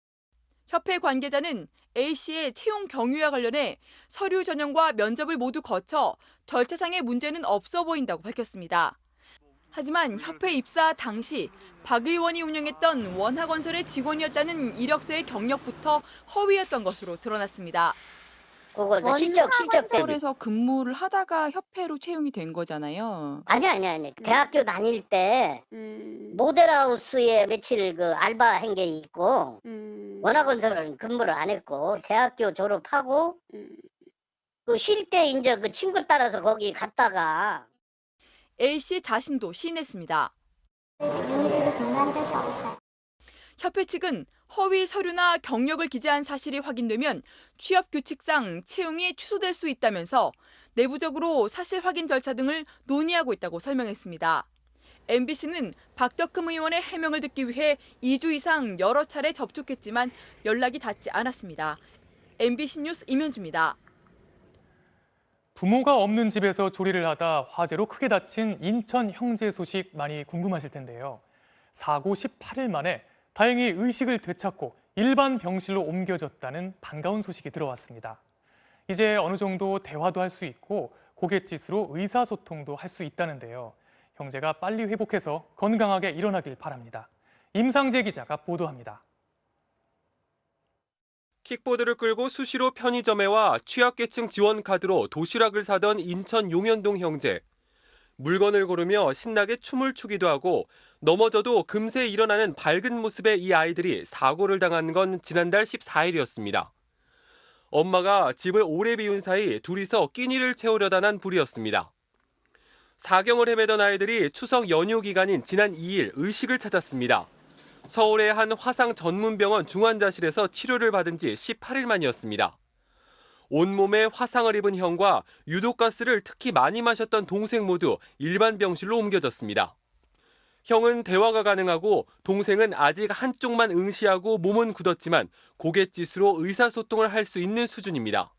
협회 관계자는 A씨의 채용 경위와 관련해 서류 전형과 면접을 모두 거쳐 절차상의 문제는 없어 보인다고 밝혔습니다. 하지만 협회 입사 당시 박 의원이 운영했던 원화건설의 직원이었다는 이력서의 경력부터 허위였던 것으로 드러났습니다. 그걸 실적 때문에. 원화건설에서 근무를 하다가 협회로 채용이 된 거잖아요. 아니. 대학교 다닐 때 모델하우스에 며칠 그 알바한 게 있고 원화건설은 근무를 안 했고 대학교 졸업하고 그 쉴 때 이제 그 친구 따라서 거기 갔다가 A씨 자신도 시인했습니다. 협회 측은 허위 서류나 경력을 기재한 사실이 확인되면 취업 규칙상 채용이 취소될 수 있다면서 내부적으로 사실 확인 절차 등을 논의하고 있다고 설명했습니다. MBC는 박덕흠 의원의 해명을 듣기 위해 2주 이상 여러 차례 접촉했지만 연락이 닿지 않았습니다. MBC 뉴스 임현주입니다. 부모가 없는 집에서 조리를 하다 화재로 크게 다친 인천 형제 소식 많이 궁금하실 텐데요. 사고 18일 만에 다행히 의식을 되찾고 일반 병실로 옮겨졌다는 반가운 소식이 들어왔습니다. 이제 어느 정도 대화도 할 수 있고 고갯짓으로 의사소통도 할 수 있다는데요. 형제가 빨리 회복해서 건강하게 일어나길 바랍니다. 임상재 기자가 보도합니다. 킥보드를 끌고 수시로 편의점에 와 취약계층 지원 카드로 도시락을 사던 인천 용현동 형제. 물건을 고르며 신나게 춤을 추기도 하고 넘어져도 금세 일어나는 밝은 모습의 이 아이들이 사고를 당한 건 지난달 14일이었습니다. 엄마가 집을 오래 비운 사이 둘이서 끼니를 채우려다 난 불이었습니다. 사경을 헤매던 아이들이 추석 연휴 기간인 지난 2일 의식을 찾았습니다. 서울의 한 화상 전문병원 중환자실에서 치료를 받은 지 18일 만이었습니다. 온몸에 화상을 입은 형과 유독가스를 특히 많이 마셨던 동생 모두 일반 병실로 옮겨졌습니다. 형은 대화가 가능하고 동생은 아직 한쪽만 응시하고 몸은 굳었지만 고갯짓으로 의사소통을 할 수 있는 수준입니다.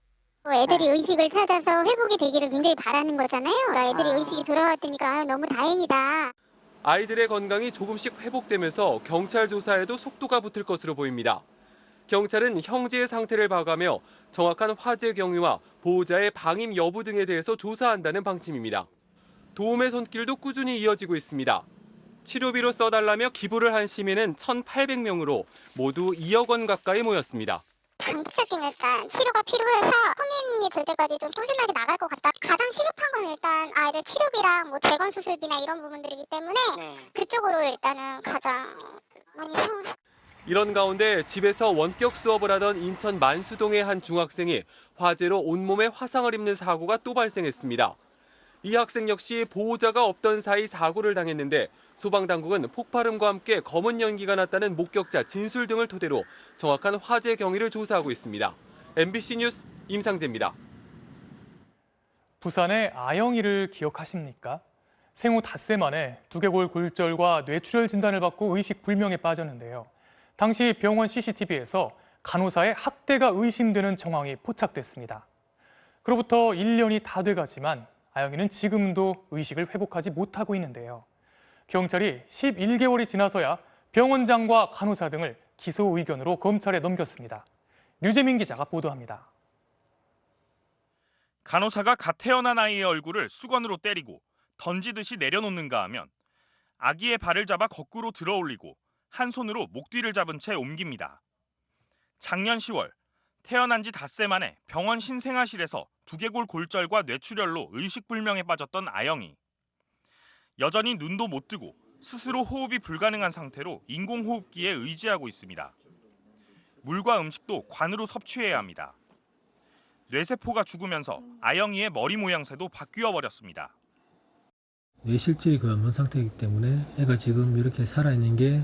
애들이 의식을 찾아서 회복이 되기를 굉장히 바라는 거잖아요. 애들이 의식이 돌아왔다니까 너무 다행이다. 아이들의 건강이 조금씩 회복되면서 경찰 조사에도 속도가 붙을 것으로 보입니다. 경찰은 형제의 상태를 봐가며 정확한 화재 경위와 보호자의 방임 여부 등에 대해서 조사한다는 방침입니다. 도움의 손길도 꾸준히 이어지고 있습니다. 치료비로 써달라며 기부를 한 시민은 1,800명으로 모두 2억 원 가까이 모였습니다. 장기적인 일단 치료가 필요해서 성인이 될 때까지 좀 꾸준하게 나갈 것 같다. 가장 시급한 건 일단 아이들 치료비랑 뭐 재건 수술비나 이런 부분들이기 때문에 그쪽으로 일단은 가장 많이 사용해요. 이런 가운데 집에서 원격 수업을 하던 인천 만수동의 한 중학생이 화재로 온몸에 화상을 입는 사고가 또 발생했습니다. 이 학생 역시 보호자가 없던 사이 사고를 당했는데 소방당국은 폭발음과 함께 검은 연기가 났다는 목격자 진술 등을 토대로 정확한 화재 경위를 조사하고 있습니다. MBC 뉴스 임상재입니다. 부산의 아영이를 기억하십니까? 생후 닷새 만에 두개골 골절과 뇌출혈 진단을 받고 의식불명에 빠졌는데요. 당시 병원 CCTV에서 간호사의 학대가 의심되는 정황이 포착됐습니다. 그로부터 1년이 다 돼가지만 아영이는 지금도 의식을 회복하지 못하고 있는데요. 경찰이 11개월이 지나서야 병원장과 간호사 등을 기소 의견으로 검찰에 넘겼습니다. 류재민 기자가 보도합니다. 간호사가 갓 태어난 아이의 얼굴을 수건으로 때리고 던지듯이 내려놓는가 하면 아기의 발을 잡아 거꾸로 들어올리고 한 손으로 목 뒤를 잡은 채 옮깁니다. 작년 10월 태어난 지 닷새 만에 병원 신생아실에서 두개골 골절과 뇌출혈로 의식불명에 빠졌던 아영이. 여전히 눈도 못 뜨고 스스로 호흡이 불가능한 상태로 인공호흡기에 의지하고 있습니다. 물과 음식도 관으로 섭취해야 합니다. 뇌세포가 죽으면서 아영이의 머리 모양새도 바뀌어 버렸습니다. 뇌실질이 거의 없는 상태이기 때문에 애가 지금 이렇게 살아있는 게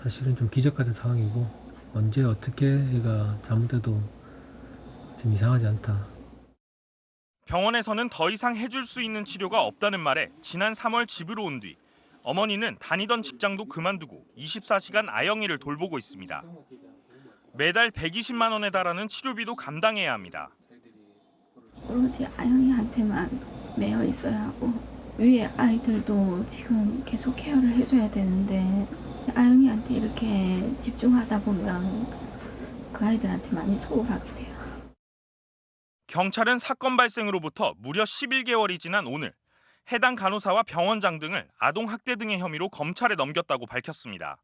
사실은 좀 기적 같은 상황이고 언제 어떻게 얘가 잘못돼도 좀 이상하지 않다. 병원에서는 더 이상 해줄 수 있는 치료가 없다는 말에 지난 3월 집으로 온 뒤 어머니는 다니던 직장도 그만두고 24시간 아영이를 돌보고 있습니다. 매달 120만 원에 달하는 치료비도 감당해야 합니다. 오로지 아영이한테만 매여 있어야 하고 위에 아이들도 지금 계속 케어를 해줘야 되는데 아영이한테 이렇게 집중하다 보면 그 아이들한테 많이 소홀하게 돼요. 경찰은 사건 발생으로부터 무려 11개월이 지난 오늘 해당 간호사와 병원장 등을 아동학대 등의 혐의로 검찰에 넘겼다고 밝혔습니다.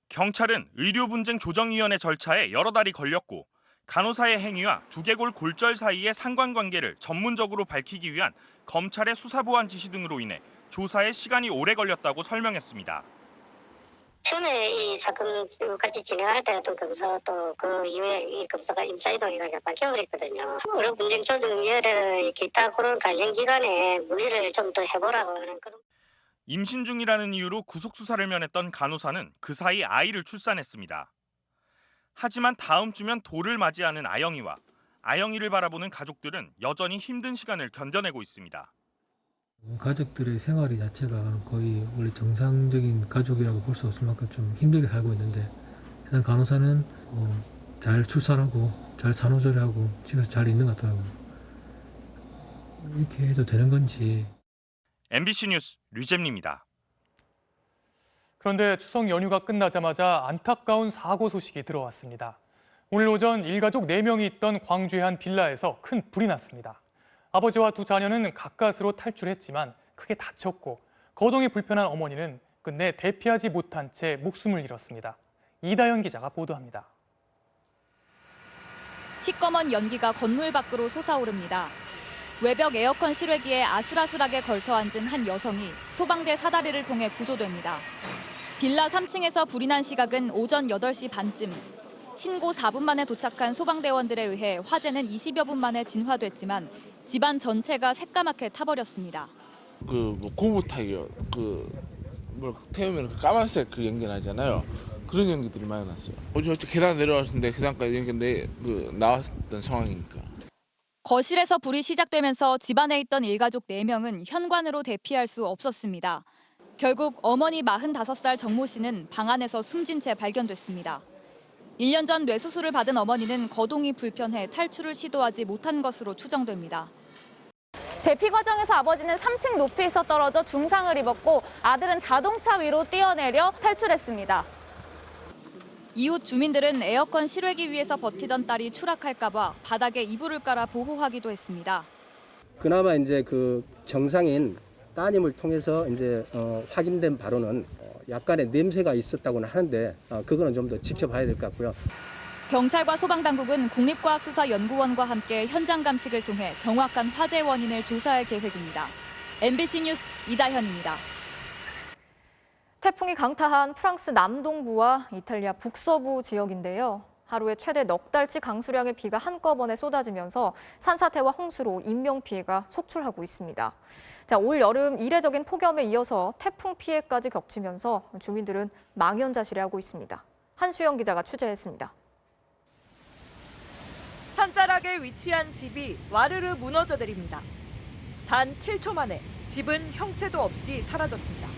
경찰은 의료분쟁조정위원회 절차에 여러 달이 걸렸고 간호사의 행위와 두개골 골절 사이의 상관관계를 전문적으로 밝히기 위한 검찰의 수사보완 지시 등으로 인해 조사에 시간이 오래 걸렸다고 설명했습니다. 처음에 이 사건 같이 진행할 때 어떤 검사 또 그 이후에 이 검사가 임사이동해가지고 바뀌어버렸거든요. 의료분쟁조정위원회를 기타 그런 관련 기관에 문의를 좀 더 해보라고 하는 그런. 임신 중이라는 이유로 구속 수사를 면했던 간호사는 그 사이 아이를 출산했습니다. 하지만 다음 주면 돌을 맞이하는 아영이와 아영이를 바라보는 가족들은 여전히 힘든 시간을 견뎌내고 있습니다. 가족들의 생활이 자체가 거의 원래 정상적인 가족이라고 볼 수 없을 만큼 좀 힘들게 살고 있는데 해당 간호사는 잘 출산하고 잘 산후조리하고 집에서 잘 있는 것 같더라고요. 이렇게 해도 되는 건지. MBC 뉴스 류잼리입니다. 그런데 추석 연휴가 끝나자마자 안타까운 사고 소식이 들어왔습니다. 오늘 오전 일가족 4명이 있던 광주의 한 빌라에서 큰 불이 났습니다. 아버지와 두 자녀는 가까스로 탈출했지만 크게 다쳤고 거동이 불편한 어머니는 끝내 대피하지 못한 채 목숨을 잃었습니다. 이다현 기자가 보도합니다. 시꺼먼 연기가 건물 밖으로 솟아오릅니다. 외벽 에어컨 실외기에 아슬아슬하게 걸터앉은 한 여성이 소방대 사다리를 통해 구조됩니다. 빌라 3층에서 불이 난 시각은 오전 8시 반쯤. 신고 4분 만에 도착한 소방대원들에 의해 화재는 20여 분 만에 진화됐지만 집안 전체가 새까맣게 타버렸습니다. 고무 타이어 태우면 까만색 연기 나잖아요. 그런 연기들이 많이 났어요. 어제 계단 내려왔는데 계단까지 연기 나왔던 상황이니까. 거실에서 불이 시작되면서 집안에 있던 일가족 4명은 현관으로 대피할 수 없었습니다. 결국 어머니 45살 정모 씨는 방 안에서 숨진 채 발견됐습니다. 1년 전 뇌수술을 받은 어머니는 거동이 불편해 탈출을 시도하지 못한 것으로 추정됩니다. 대피 과정에서 아버지는 3층 높이에서 떨어져 중상을 입었고 아들은 자동차 위로 뛰어내려 탈출했습니다. 이웃 주민들은 에어컨 실외기 위에서 버티던 딸이 추락할까 봐 바닥에 이불을 깔아 보호하기도 했습니다. 그나마 이제 그 경상인 따님을 통해서 이제 확인된 바로는 약간의 냄새가 있었다고는 하는데 그거는 좀 더 지켜봐야 될 것 같고요. 경찰과 소방당국은 국립과학수사연구원과 함께 현장 감식을 통해 정확한 화재 원인을 조사할 계획입니다. MBC 뉴스 이다현입니다. 태풍이 강타한 프랑스 남동부와 이탈리아 북서부 지역인데요. 하루에 최대 넉 달치 강수량의 비가 한꺼번에 쏟아지면서 산사태와 홍수로 인명피해가 속출하고 있습니다. 올 여름 이례적인 폭염에 이어서 태풍 피해까지 겹치면서 주민들은 망연자실해하고 있습니다. 한수영 기자가 취재했습니다. 산자락에 위치한 집이 와르르 무너져 내립니다. 단 7초 만에 집은 형체도 없이 사라졌습니다.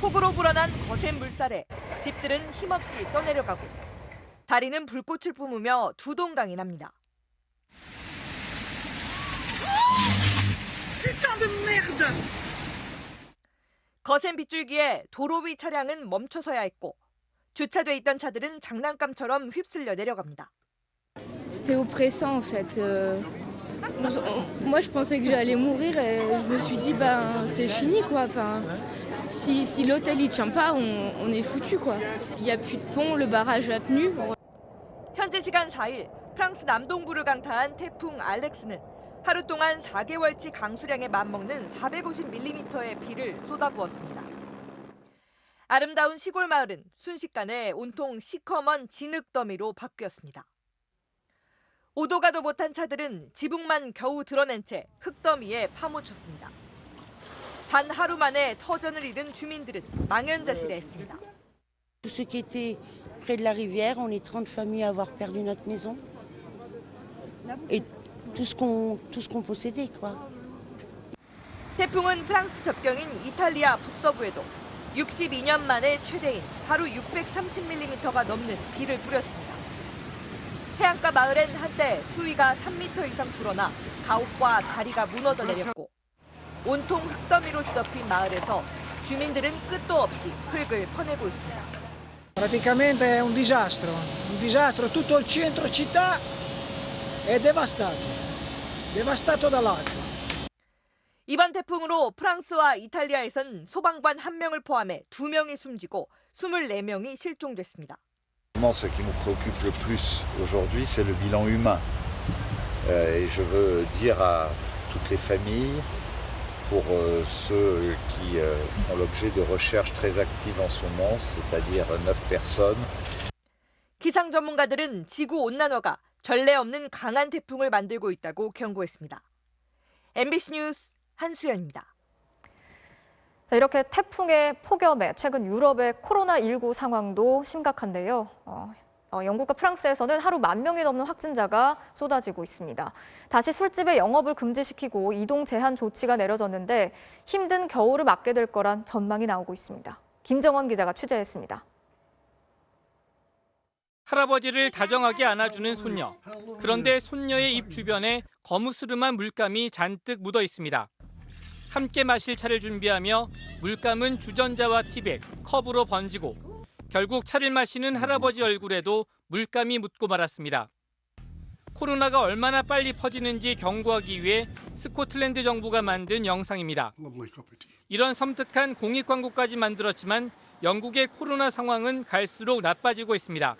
폭우로 불어난 거센 물살에 집들은 힘없이 떠내려가고 다리는 불꽃을 뿜으며 두동강이 납니다. 거센 빗줄기에 도로 위 차량은 멈춰서야 했고 주차돼 있던 차들은 장난감처럼 휩쓸려 내려갑니다. C'était oppressant en fait. Moi je pensais que j'allais mourir et je me suis dit c'est fini quoi. Si l'hôtel il tient pas, on est foutu quoi. Il y a plus de pont, le barrage a tenu. 현지 시간 4일 프랑스 남동부를 강타한 태풍 알렉스는 하루 동안 4개월치 강수량에 맞먹는 450mm의 비를 쏟아부었습니다. 아름다운 시골 마을은 순식간에 온통 시커먼 진흙더미로 바뀌었습니다. 오도 가도 못한 차들은 지붕만 겨우 드러낸 채 흙더미에 파묻혔습니다. 단 하루 만에 터전을 잃은 주민들은 망연자실해했습니다. Tous ceux qui étaient près de la rivière, on est 30 familles à avoir perdu notre maison. Et tout ce qu'on possédait, quoi. 태풍은 프랑스 접경인 이탈리아 북서부에도 62년 만에 최대인 하루 630mm가 넘는 비를 뿌렸습니다. 해안가 마을엔 한때 수위가 3m 이상 불어나 가옥과 다리가 무너져 내렸고 온통 흙더미로 뒤덮인 마을에서 주민들은 끝도 없이 흙을 퍼내고 있습니다. Praticamente è un disastro, tutto il centro città è devastato dall'acqua. 이번 태풍으로 프랑스와 이탈리아에선 소방관 1명을 포함해 2명이 숨지고 24명이 실종됐습니다. Ce qui nous préoccupe le plus aujourd'hui, c'est le bilan humain. Et je veux dire à toutes les familles, pour ceux qui font l'objet de recherches très actives en ce moment, c'est-à-dire 9 personnes. 기상 전문가들은 지구 온난화가 전례 없는 강한 태풍을 만들고 있다고 경고했습니다. MBC 뉴스 한수연입니다. 자, 이렇게 태풍의 폭염에 최근 유럽의 코로나19 상황도 심각한데요. 영국과 프랑스에서는 하루 10,000명이 넘는 확진자가 쏟아지고 있습니다. 다시 술집의 영업을 금지시키고 이동 제한 조치가 내려졌는데 힘든 겨울을 맞게 될 거란 전망이 나오고 있습니다. 김정원 기자가 취재했습니다. 할아버지를 다정하게 안아주는 손녀. 그런데 손녀의 입 주변에 거무스름한 물감이 잔뜩 묻어 있습니다. 함께 마실 차를 준비하며 물감은 주전자와 티백, 컵으로 번지고 결국 차를 마시는 할아버지 얼굴에도 물감이 묻고 말았습니다. 코로나가 얼마나 빨리 퍼지는지 경고하기 위해 스코틀랜드 정부가 만든 영상입니다. 이런 섬뜩한 공익 광고까지 만들었지만 영국의 코로나 상황은 갈수록 나빠지고 있습니다.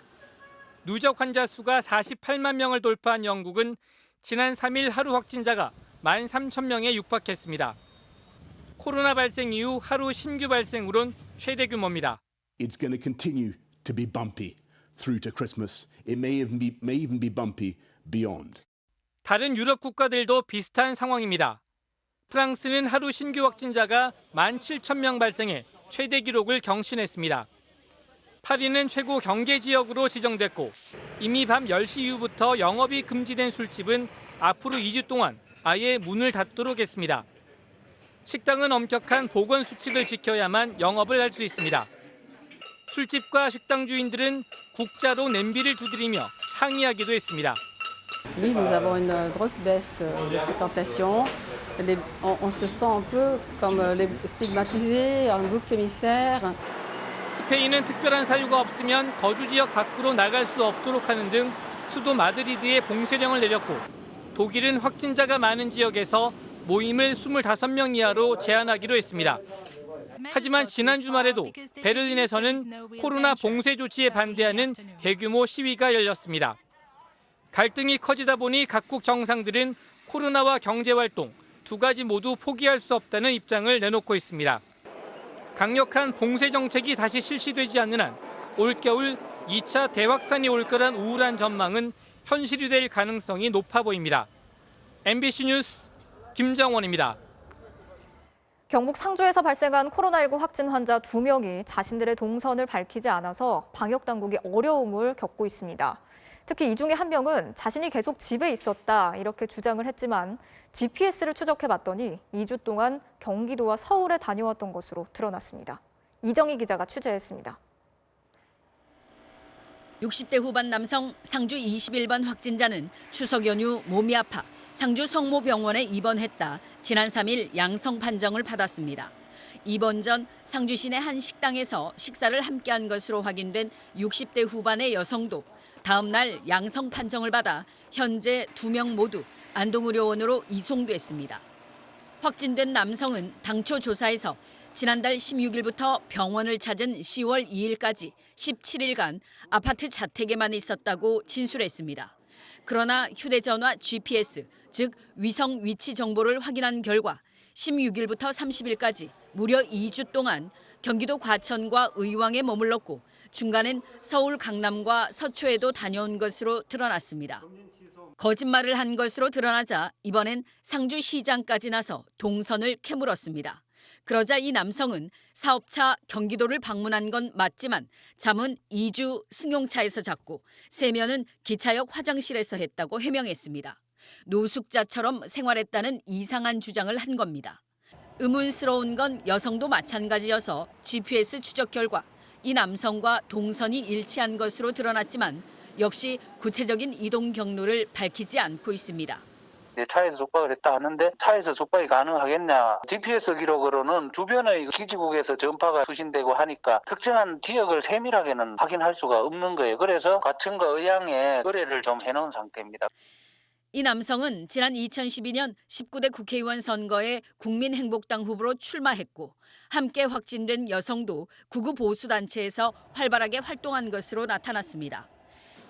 누적 환자 수가 48만 명을 돌파한 영국은 지난 3일 하루 확진자가 13,000명에 육박했습니다. 코로나 발생 이후 하루 신규 발생으론 최대 규모입니다. It's going to continue to be bumpy through to Christmas. It may even be bumpy beyond. 다른 유럽 국가들도 비슷한 상황입니다. 프랑스는 하루 신규 확진자가 17,000명 발생해 최대 기록을 경신했습니다. 파리는 최고 경계 지역으로 지정됐고 이미 밤 10시 이후부터 영업이 금지된 술집은 앞으로 2주 동안 아예 문을 닫도록 했습니다. 식당은 엄격한 보건 수칙을 지켜야만 영업을 할 수 있습니다. 술집과 식당 주인들은 국자로 냄비를 두드리며 항의하기도 했습니다. Oui, nous avons une grosse baisse de fréquentation. On se sent un peu comme les stigmatisés, un bouc émissaire. 스페인은 특별한 사유가 없으면 거주 지역 밖으로 나갈 수 없도록 하는 등 수도 마드리드에 봉쇄령을 내렸고 독일은 확진자가 많은 지역에서 모임을 25명 이하로 제한하기로 했습니다. 하지만 지난 주말에도 베를린에서는 코로나 봉쇄 조치에 반대하는 대규모 시위가 열렸습니다. 갈등이 커지다 보니 각국 정상들은 코로나와 경제활동 두 가지 모두 포기할 수 없다는 입장을 내놓고 있습니다. 강력한 봉쇄 정책이 다시 실시되지 않는 한 올겨울 2차 대확산이 올 거란 우울한 전망은 현실이 될 가능성이 높아 보입니다. MBC 뉴스 김정원입니다. 경북 상주에서 발생한 코로나19 확진 환자 2명이 자신들의 동선을 밝히지 않아서 방역당국이 어려움을 겪고 있습니다. 특히 이 중에 한 명은 자신이 계속 집에 있었다 이렇게 주장을 했지만 GPS를 추적해봤더니 2주 동안 경기도와 서울에 다녀왔던 것으로 드러났습니다. 이정희 기자가 취재했습니다. 60대 후반 남성 상주 21번 확진자는 추석 연휴 몸이 아파 상주 성모병원에 입원했다 지난 3일 양성 판정을 받았습니다. 입원 전 상주 시내 한 식당에서 식사를 함께한 것으로 확인된 60대 후반의 여성도 다음 날 양성 판정을 받아 현재 2명 모두 안동의료원으로 이송됐습니다. 확진된 남성은 당초 조사에서 지난달 16일부터 병원을 찾은 10월 2일까지 17일간 아파트 자택에만 있었다고 진술했습니다. 그러나 휴대전화 GPS, 즉 위성 위치 정보를 확인한 결과 16일부터 30일까지 무려 2주 동안 경기도 과천과 의왕에 머물렀고 중간엔 서울 강남과 서초에도 다녀온 것으로 드러났습니다. 거짓말을 한 것으로 드러나자 이번엔 상주시장까지 나서 동선을 캐물었습니다. 그러자 이 남성은 사업차 경기도를 방문한 건 맞지만 잠은 2주 승용차에서 잤고 세면은 기차역 화장실에서 했다고 해명했습니다. 노숙자처럼 생활했다는 이상한 주장을 한 겁니다. 의문스러운 건 여성도 마찬가지여서 GPS 추적 결과 이 남성과 동선이 일치한 것으로 드러났지만 역시 구체적인 이동 경로를 밝히지 않고 있습니다. 차에서 속박을 했다 하는데 차에서 속박이 가능하겠냐. GPS 기록으로는 주변의 기지국에서 전파가 수신되고 하니까 특정한 지역을 세밀하게는 확인할 수가 없는 거예요. 그래서 과천과 의향에 의뢰를 좀 해놓은 상태입니다. 이 남성은 지난 2012년 19대 국회의원 선거에 국민행복당 후보로 출마했고 함께 확진된 여성도 구구 보수단체에서 활발하게 활동한 것으로 나타났습니다.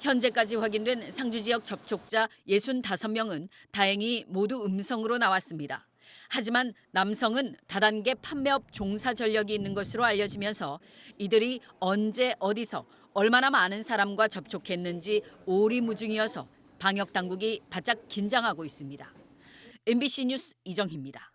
현재까지 확인된 상주 지역 접촉자 65명은 다행히 모두 음성으로 나왔습니다. 하지만 남성은 다단계 판매업 종사 전력이 있는 것으로 알려지면서 이들이 언제 어디서 얼마나 많은 사람과 접촉했는지 오리무중이어서 방역당국이 바짝 긴장하고 있습니다. MBC 뉴스 이정희입니다.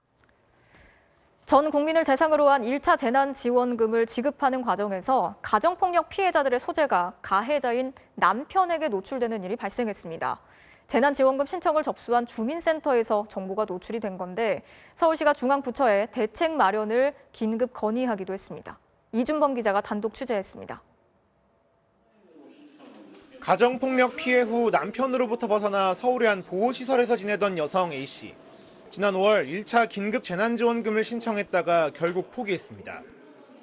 전 국민을 대상으로 한 1차 재난지원금을 지급하는 과정에서 가정폭력 피해자들의 소재가 가해자인 남편에게 노출되는 일이 발생했습니다. 재난지원금 신청을 접수한 주민센터에서 정보가 노출이 된 건데 서울시가 중앙부처에 대책 마련을 긴급 건의하기도 했습니다. 이준범 기자가 단독 취재했습니다. 가정폭력 피해 후 남편으로부터 벗어나 서울의 한 보호시설에서 지내던 여성 A씨. 지난 5월 1차 긴급 재난지원금을 신청했다가 결국 포기했습니다.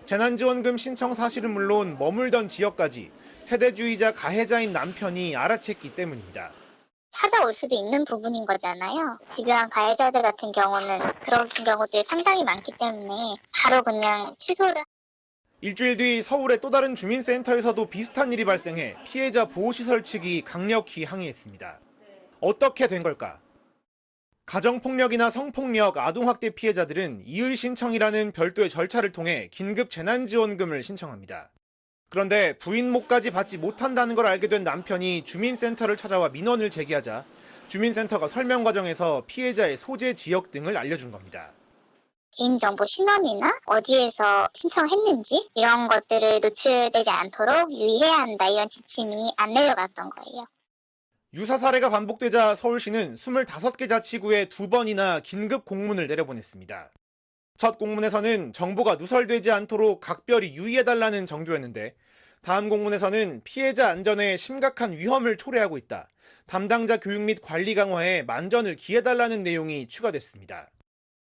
재난지원금 신청 사실은 물론 머물던 지역까지 세대주의자 가해자인 남편이 알아챘기 때문입니다. 찾아올 수도 있는 부분인 거잖아요. 집요한 가해자들 같은 경우는 그런 경우들이 상당히 많기 때문에 바로 그냥 취소를. 일주일 뒤 서울의 또 다른 주민센터에서도 비슷한 일이 발생해 피해자 보호시설 측이 강력히 항의했습니다. 어떻게 된 걸까? 가정폭력이나 성폭력, 아동학대 피해자들은 이의 신청이라는 별도의 절차를 통해 긴급 재난지원금을 신청합니다. 그런데 부인 몫까지 받지 못한다는 걸 알게 된 남편이 주민센터를 찾아와 민원을 제기하자 주민센터가 설명 과정에서 피해자의 소재 지역 등을 알려준 겁니다. 개인정보 신원이나 어디에서 신청했는지 이런 것들을 노출되지 않도록 유의해야 한다 이런 지침이 안 내려갔던 거예요. 유사 사례가 반복되자 서울시는 25개 자치구에 2번이나 긴급 공문을 내려보냈습니다. 첫 공문에서는 정보가 누설되지 않도록 각별히 유의해달라는 정도였는데 다음 공문에서는 피해자 안전에 심각한 위험을 초래하고 있다. 담당자 교육 및 관리 강화에 만전을 기해달라는 내용이 추가됐습니다.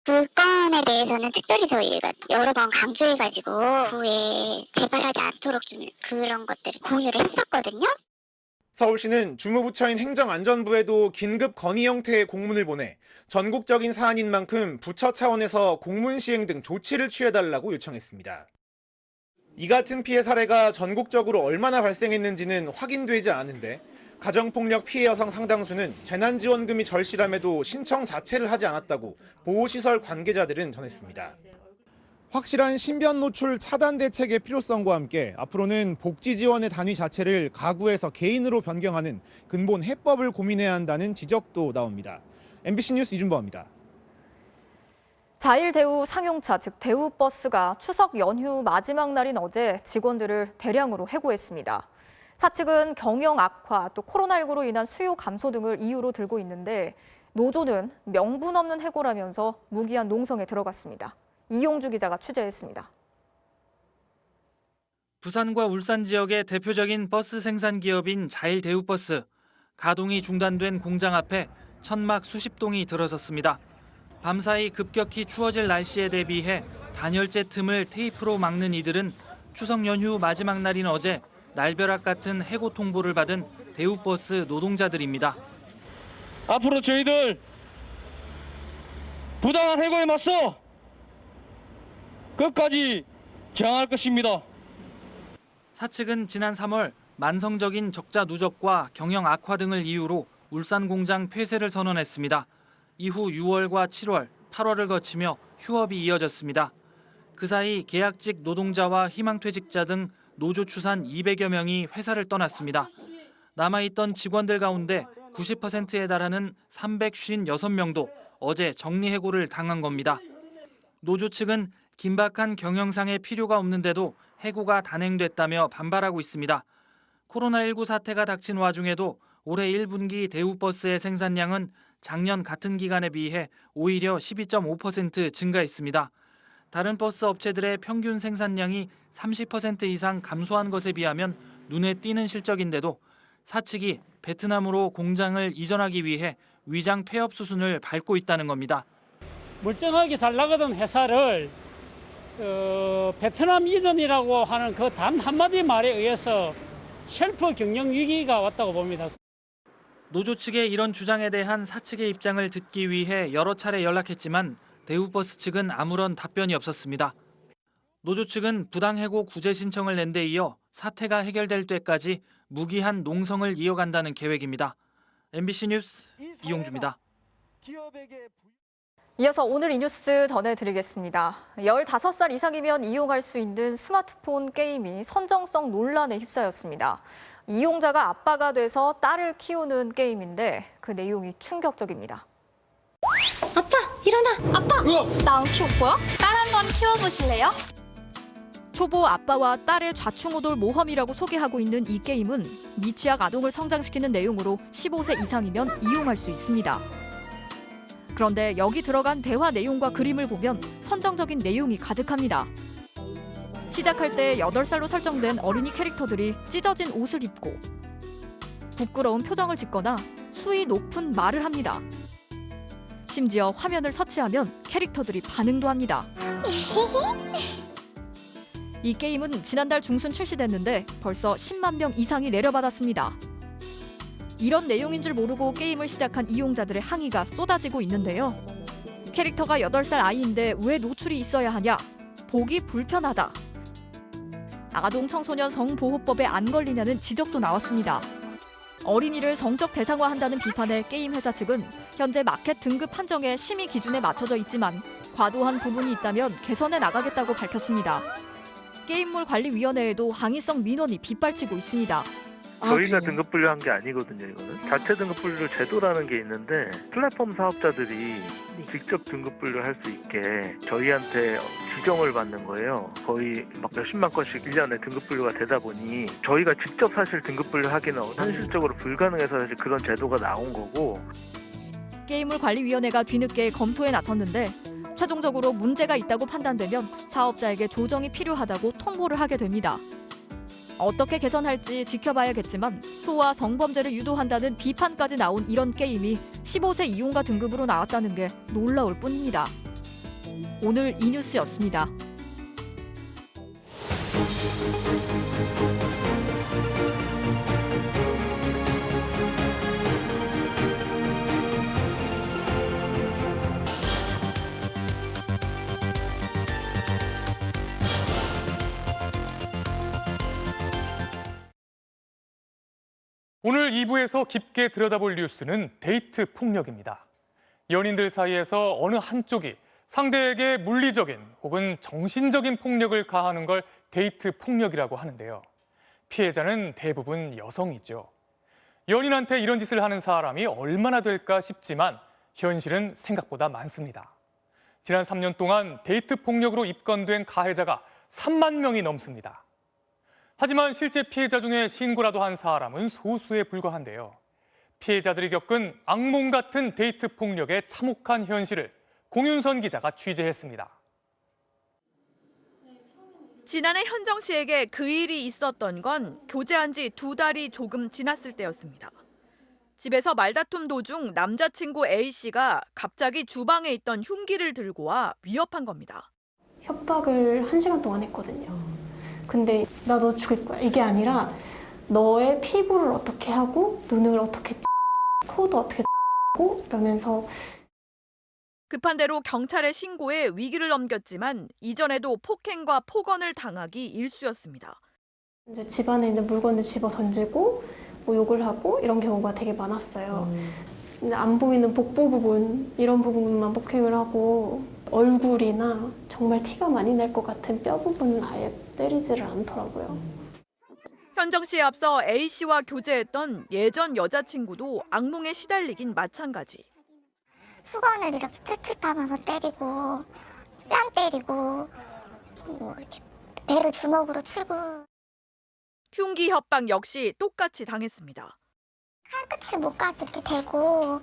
그 건에 대해서는 특별히 저희가 여러 번 강조해가지고 후에 재발하지 않도록 좀 그런 것들을 공유를 했었거든요. 서울시는 주무부처인 행정안전부에도 긴급 건의 형태의 공문을 보내 전국적인 사안인 만큼 부처 차원에서 공문 시행 등 조치를 취해달라고 요청했습니다. 이 같은 피해 사례가 전국적으로 얼마나 발생했는지는 확인되지 않은데 가정폭력 피해 여성 상당수는 재난지원금이 절실함에도 신청 자체를 하지 않았다고 보호시설 관계자들은 전했습니다. 확실한 신변 노출 차단 대책의 필요성과 함께 앞으로는 복지 지원의 단위 자체를 가구에서 개인으로 변경하는 근본 해법을 고민해야 한다는 지적도 나옵니다. MBC 뉴스 이준범입니다. 자일대우 상용차, 즉 대우버스가 추석 연휴 마지막 날인 어제 직원들을 대량으로 해고했습니다. 사측은 경영 악화, 또 코로나19로 인한 수요 감소 등을 이유로 들고 있는데 노조는 명분 없는 해고라면서 무기한 농성에 들어갔습니다. 이용주 기자가 취재했습니다. 부산과 울산 지역의 대표적인 버스 생산 기업인 자일대우버스. 가동이 중단된 공장 앞에 천막 수십 동이 들어섰습니다. 밤사이 급격히 추워질 날씨에 대비해 단열재 틈을 테이프로 막는 이들은 추석 연휴 마지막 날인 어제 날벼락 같은 해고 통보를 받은 대우버스 노동자들입니다. 앞으로 저희들 부당한 해고에 맞서 끝까지 저항할 것입니다. 사측은 지난 3월 만성적인 적자 누적과 경영 악화 등을 이유로 울산 공장 폐쇄를 선언했습니다. 이후 6월과 7월, 8월을 거치며 휴업이 이어졌습니다. 그 사이 계약직 노동자와 희망퇴직자 등 노조 추산 200여 명이 회사를 떠났습니다. 남아있던 직원들 가운데 90%에 달하는 356명도 어제 정리해고를 당한 겁니다. 노조 측은 긴박한 경영상의 필요가 없는데도 해고가 단행됐다며 반발하고 있습니다. 코로나19 사태가 닥친 와중에도 올해 1분기 대우버스의 생산량은 작년 같은 기간에 비해 오히려 12.5% 증가했습니다. 다른 버스 업체들의 평균 생산량이 30% 이상 감소한 것에 비하면 눈에 띄는 실적인데도 사측이 베트남으로 공장을 이전하기 위해 위장 폐업 수순을 밟고 있다는 겁니다. 멀쩡하게 잘 나가던 회사를 베트남 이전이라고 하는 그 단 한마디 말에 의해서 셀프 경영 위기가 왔다고 봅니다. 노조 측의 이런 주장에 대한 사측의 입장을 듣기 위해 여러 차례 연락했지만 대우버스 측은 아무런 답변이 없었습니다. 노조 측은 부당해고 구제 신청을 낸 데 이어 사태가 해결될 때까지 무기한 농성을 이어간다는 계획입니다. MBC 뉴스 이용주입니다. 이어서 오늘 이 뉴스 전해드리겠습니다. 15살 이상이면 이용할 수 있는 스마트폰 게임이 선정성 논란에 휩싸였습니다. 이용자가 아빠가 돼서 딸을 키우는 게임인데 그 내용이 충격적입니다. 아빠, 일어나! 아빠! 나 안 키울 거야? 딸 한번 키워보실래요? 초보 아빠와 딸의 좌충우돌 모험이라고 소개하고 있는 이 게임은 미취학 아동을 성장시키는 내용으로 15세 이상이면 이용할 수 있습니다. 그런데 여기 들어간 대화 내용과 그림을 보면 선정적인 내용이 가득합니다. 시작할 때 8살로 설정된 어린이 캐릭터들이 찢어진 옷을 입고 부끄러운 표정을 짓거나 수위 높은 말을 합니다. 심지어 화면을 터치하면 캐릭터들이 반응도 합니다. 이 게임은 지난달 중순 출시됐는데 벌써 10만 명 이상이 내려받았습니다. 이런 내용인 줄 모르고 게임을 시작한 이용자들의 항의가 쏟아지고 있는데요. 캐릭터가 8살 아이인데 왜 노출이 있어야 하냐? 보기 불편하다. 아동 청소년 성보호법에 안 걸리냐는 지적도 나왔습니다. 어린이를 성적 대상화한다는 비판에 게임 회사 측은 현재 마켓 등급 판정의 심의 기준에 맞춰져 있지만 과도한 부분이 있다면 개선해 나가겠다고 밝혔습니다. 게임물관리위원회에도 항의성 민원이 빗발치고 있습니다. 저희가 등급 분류한 게 아니거든요. 이거는 자체 등급 분류 제도라는 게 있는데 플랫폼 사업자들이 직접 등급 분류할 수 있게 저희한테 지정을 받는 거예요. 거의 막 몇십만 건씩 1년에 등급 분류가 되다 보니 저희가 직접 사실 등급 분류하기는 현실적으로 불가능해서 사실 그런 제도가 나온 거고. 게임물관리위원회가 뒤늦게 검토에 나섰는데 최종적으로 문제가 있다고 판단되면 사업자에게 조정이 필요하다고 통보를 하게 됩니다. 어떻게 개선할지 지켜봐야겠지만 소와 성범죄를 유도한다는 비판까지 나온 이런 게임이 15세 이용가 등급으로 나왔다는 게 놀라울 뿐입니다. 오늘 이 뉴스였습니다. 오늘 2부에서 깊게 들여다볼 뉴스는 데이트 폭력입니다. 연인들 사이에서 어느 한쪽이 상대에게 물리적인 혹은 정신적인 폭력을 가하는 걸 데이트 폭력이라고 하는데요. 피해자는 대부분 여성이죠. 연인한테 이런 짓을 하는 사람이 얼마나 될까 싶지만 현실은 생각보다 많습니다. 지난 3년 동안 데이트 폭력으로 입건된 가해자가 3만 명이 넘습니다. 하지만 실제 피해자 중에 신고라도 한 사람은 소수에 불과한데요. 피해자들이 겪은 악몽 같은 데이트 폭력의 참혹한 현실을 공윤선 기자가 취재했습니다. 지난해 현정 씨에게 그 일이 있었던 건 교제한 지 2달이 조금 지났을 때였습니다. 집에서 말다툼 도중 남자친구 A 씨가 갑자기 주방에 있던 흉기를 들고 와 위협한 겁니다. 협박을 1시간 동안 했거든요. 근데 나 너 죽일 거야. 이게 아니라 너의 피부를 어떻게 하고 눈을 어떻게 코도 어떻게 하고 이러면서 급한 대로 경찰에 신고해 위기를 넘겼지만 이전에도 폭행과 폭언을 당하기 일쑤였습니다. 이제 집안에 있는 물건을 집어 던지고 뭐 욕을 하고 이런 경우가 되게 많았어요. 근데 안 보이는 복부 부분 이런 부분만 폭행을 하고 얼굴이나 정말 티가 많이 날 것 같은 뼈 부분은 아예 때리지를 않더라고요. 현정 씨에 앞서 A 씨와 교제했던 예전 여자친구도 악몽에 시달리긴 마찬가지. 수건을 이렇게 채찍하면서 때리고 뺨 때리고 뭐 이렇게 배를 주먹으로 치고. 흉기 협박 역시 똑같이 당했습니다. 끝을 못까지 이렇게 대고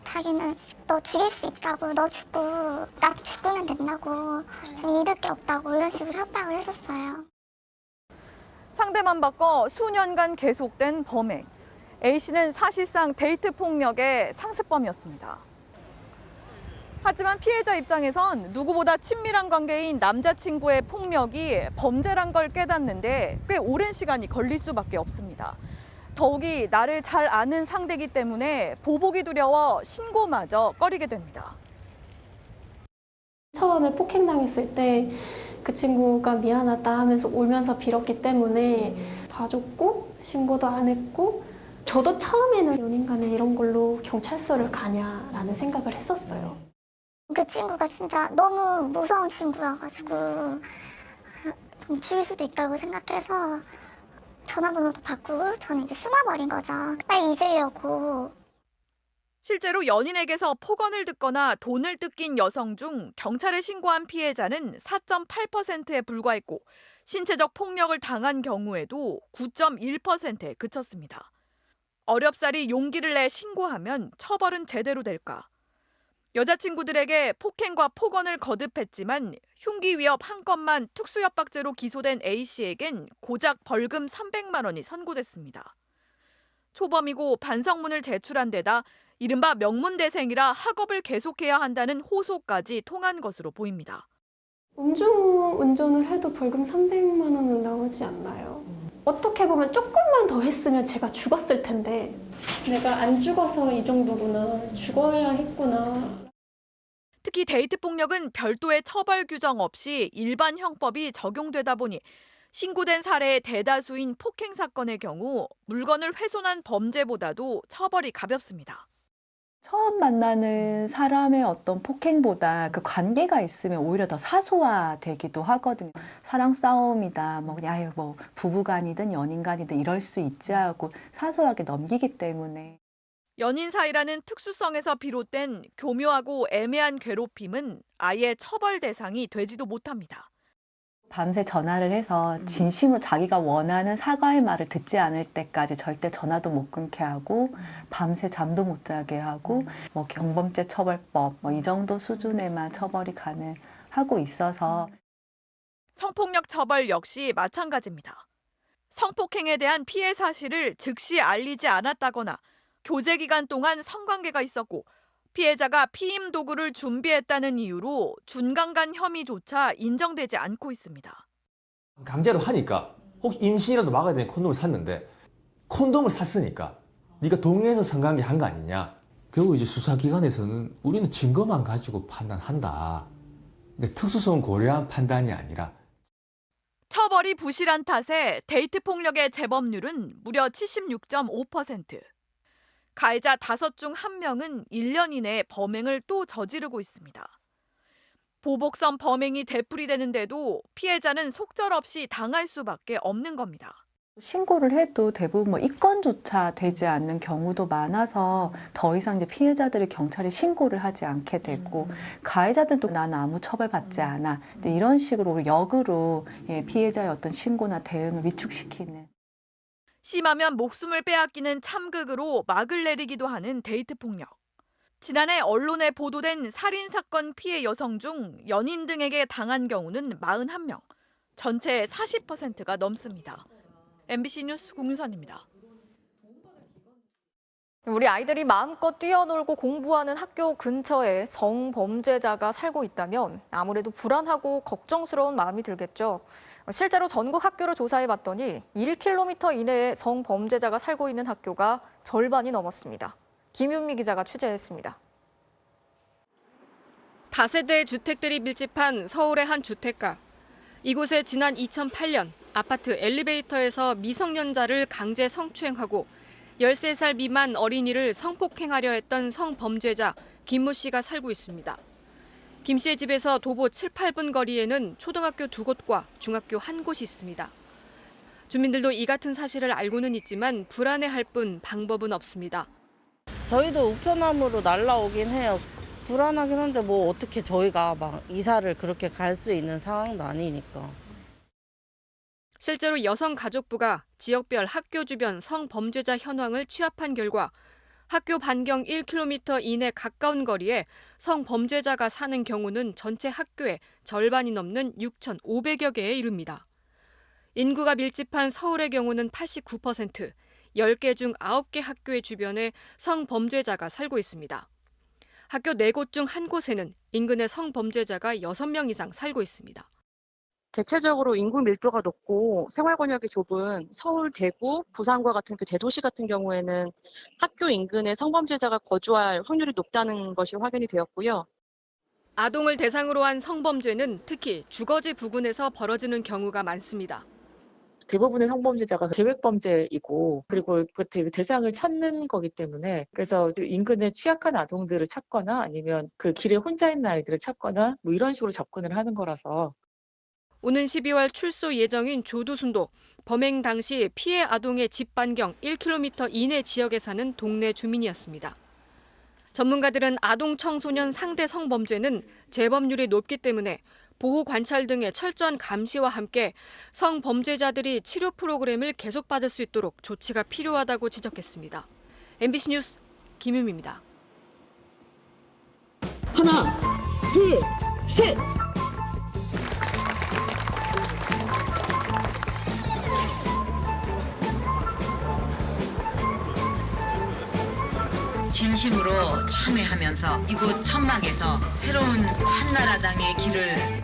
자기는 너 죽일 수 있다고, 너 죽고 나도 죽으면 된다고, 잃을 게 없다고 이런 식으로 협박을 했었어요. 상대만 바꿔 수년간 계속된 범행. A씨는 사실상 데이트 폭력의 상습범이었습니다. 하지만 피해자 입장에선 누구보다 친밀한 관계인 남자친구의 폭력이 범죄란 걸 깨닫는데 꽤 오랜 시간이 걸릴 수밖에 없습니다. 더욱이 나를 잘 아는 상대이기 때문에 보복이 두려워 신고마저 꺼리게 됩니다. 처음에 폭행당했을 때 그 친구가 미안하다 하면서 울면서 빌었기 때문에 봐줬고 신고도 안 했고, 저도 처음에는 연인 간에 이런 걸로 경찰서를 가냐라는 생각을 했었어요. 그 친구가 진짜 너무 무서운 친구여가지고 좀 죽일 수도 있다고 생각해서 전화번호도 바꾸고 저는 이제 숨어버린 거죠. 빨리 잊으려고. 실제로 연인에게서 폭언을 듣거나 돈을 뜯긴 여성 중 경찰에 신고한 피해자는 4.8%에 불과했고, 신체적 폭력을 당한 경우에도 9.1%에 그쳤습니다. 어렵사리 용기를 내 신고하면 처벌은 제대로 될까? 여자친구들에게 폭행과 폭언을 거듭했지만 흉기 위협 한 건만 특수협박죄로 기소된 A씨에겐 고작 벌금 300만 원이 선고됐습니다. 초범이고 반성문을 제출한 데다 이른바 명문대생이라 학업을 계속해야 한다는 호소까지 통한 것으로 보입니다. 음주운전을 해도 벌금 300만 원은 나오지 않나요? 어떻게 보면 조금만 더 했으면 제가 죽었을 텐데 내가 안 죽어서 이 정도구나, 죽어야 했구나. 특히 데이트 폭력은 별도의 처벌 규정 없이 일반 형법이 적용되다 보니 신고된 사례의 대다수인 폭행 사건의 경우 물건을 훼손한 범죄보다도 처벌이 가볍습니다. 처음 만나는 사람의 어떤 폭행보다 그 관계가 있으면 오히려 더 사소화되기도 하거든요. 사랑 싸움이다, 뭐 그냥 아유 뭐 부부간이든 연인간이든 이럴 수 있지 하고 사소하게 넘기기 때문에. 연인 사이라는 특수성에서 비롯된 교묘하고 애매한 괴롭힘은 아예 처벌 대상이 되지도 못합니다. 밤새 전화를 해서 진심으로 자기가 원하는 사과의 말을 듣지 않을 때까지 절대 전화도 못 끊게 하고 밤새 잠도 못 자게 하고 뭐 경범죄 처벌법 뭐 이 정도 수준에만 처벌이 가능하고 있어서. 성폭력 처벌 역시 마찬가지입니다. 성폭행에 대한 피해 사실을 즉시 알리지 않았다거나 교제 기간 동안 성관계가 있었고 피해자가 피임 도구를 준비했다는 이유로 준강간 혐의조차 인정되지 않고 있습니다. 강제로 하니까 혹시 임신이라도 막아야 되는 콘돔을 샀는데 콘돔을 샀으니까 네가 동의해서 성관계 한 거 아니냐. 결국 이제 수사기관에서는 우리는 증거만 가지고 판단한다. 그러니까 특수성을 고려한 판단이 아니라. 처벌이 부실한 탓에 데이트 폭력의 재범률은 무려 76.5%. 가해자 5 중 1명은 1년 이내에 범행을 또 저지르고 있습니다. 보복성 범행이 되풀이되는데도 피해자는 속절없이 당할 수밖에 없는 겁니다. 신고를 해도 대부분 뭐 입건조차 되지 않는 경우도 많아서 더 이상 이제 피해자들이 경찰에 신고를 하지 않게 되고 가해자들도 나는 아무 처벌받지 않아. 이런 식으로 역으로 피해자의 어떤 신고나 대응을 위축시키는. 심하면 목숨을 빼앗기는 참극으로 막을 내리기도 하는 데이트 폭력. 지난해 언론에 보도된 살인사건 피해 여성 중 연인 등에게 당한 경우는 41명, 전체의 40%가 넘습니다. MBC 뉴스 공유선입니다. 우리 아이들이 마음껏 뛰어놀고 공부하는 학교 근처에 성범죄자가 살고 있다면 아무래도 불안하고 걱정스러운 마음이 들겠죠. 실제로 전국 학교를 조사해봤더니 1km 이내에 성범죄자가 살고 있는 학교가 절반이 넘었습니다. 김윤미 기자가 취재했습니다. 다세대 주택들이 밀집한 서울의 한 주택가. 이곳에 지난 2008년 아파트 엘리베이터에서 미성년자를 강제 성추행하고 13살 미만 어린이를 성폭행하려 했던 성범죄자 김모 씨가 살고 있습니다. 김 씨의 집에서 도보 7, 8분 거리에는 초등학교 2곳과 중학교 1곳이 있습니다. 주민들도 이 같은 사실을 알고는 있지만 불안해할 뿐 방법은 없습니다. 저희도 우편함으로 날라오긴 해요. 불안하긴 한데 뭐 어떻게 저희가 막 이사를 그렇게 갈 수 있는 상황도 아니니까. 실제로 여성가족부가 지역별 학교 주변 성범죄자 현황을 취합한 결과 학교 반경 1km 이내 가까운 거리에 성범죄자가 사는 경우는 전체 학교의 절반이 넘는 6,500여 개에 이릅니다. 인구가 밀집한 서울의 경우는 89%, 10개 중 9개 학교의 주변에 성범죄자가 살고 있습니다. 학교 4곳 중 1곳에는 인근에 성범죄자가 6명 이상 살고 있습니다. 대체적으로 인구 밀도가 높고 생활 권역이 좁은 서울, 대구, 부산과 같은 그 대도시 같은 경우에는 학교 인근에 성범죄자가 거주할 확률이 높다는 것이 확인이 되었고요. 아동을 대상으로 한 성범죄는 특히 주거지 부근에서 벌어지는 경우가 많습니다. 대부분의 성범죄자가 계획범죄이고 그리고 그 대상을 찾는 거기 때문에 그래서 인근에 취약한 아동들을 찾거나 아니면 그 길에 혼자 있는 아이들을 찾거나 뭐 이런 식으로 접근을 하는 거라서 오는 12월 출소 예정인 조두순도 범행 당시 피해 아동의 집 반경 1km 이내 지역에 사는 동네 주민이었습니다. 전문가들은 아동 청소년 상대 성범죄는 재범률이 높기 때문에 보호 관찰 등의 철저한 감시와 함께 성범죄자들이 치료 프로그램을 계속 받을 수 있도록 조치가 필요하다고 지적했습니다. MBC 뉴스 김유미입니다. 하나, 둘, 셋! 진심으로 참회하면서 이곳 천막에서 새로운 한나라당의 길을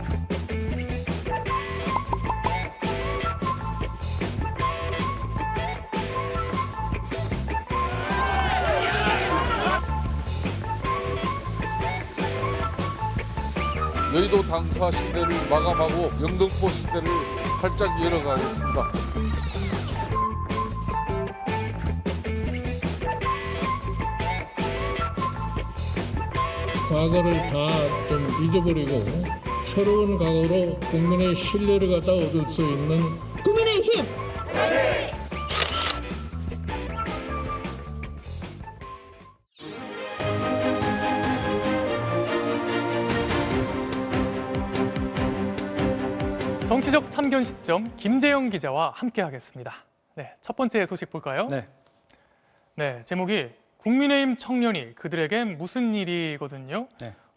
여의도 당사 시대를 마감하고 영등포 시대를 활짝 열어가겠습니다. 과거를 다 좀 잊어버리고 새로운 과거로 국민의 신뢰를 갖다 얻을 수 있는 국민의힘! 정치적 참견 시점 김재영 기자와 함께하겠습니다. 네, 첫 번째 소식 볼까요? 네, 제목이 국민의힘 청년이 그들에겐 무슨 일이거든요.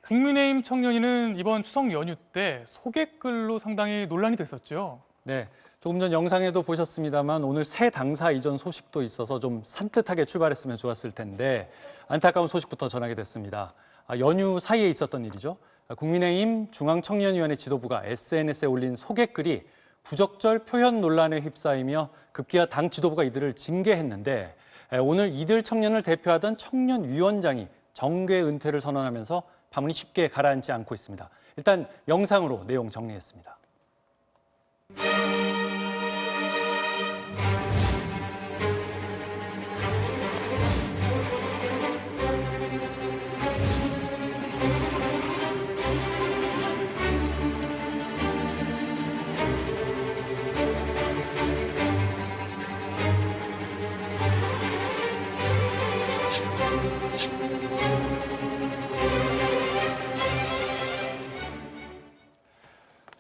국민의힘 청년이는 이번 추석 연휴 때 소개글로 상당히 논란이 됐었죠. 네, 조금 전 영상에도 보셨습니다만 오늘 새 당사 이전 소식도 있어서 좀 산뜻하게 출발했으면 좋았을 텐데 안타까운 소식부터 전하게 됐습니다. 연휴 사이에 있었던 일이죠. 국민의힘 중앙청년위원회 지도부가 SNS에 올린 소개글이 부적절 표현 논란에 휩싸이며 급기야 당 지도부가 이들을 징계했는데 오늘 이들 청년을 대표하던 청년위원장이 정계 은퇴를 선언하면서 파문이 쉽게 가라앉지 않고 있습니다. 일단 영상으로 내용 정리했습니다.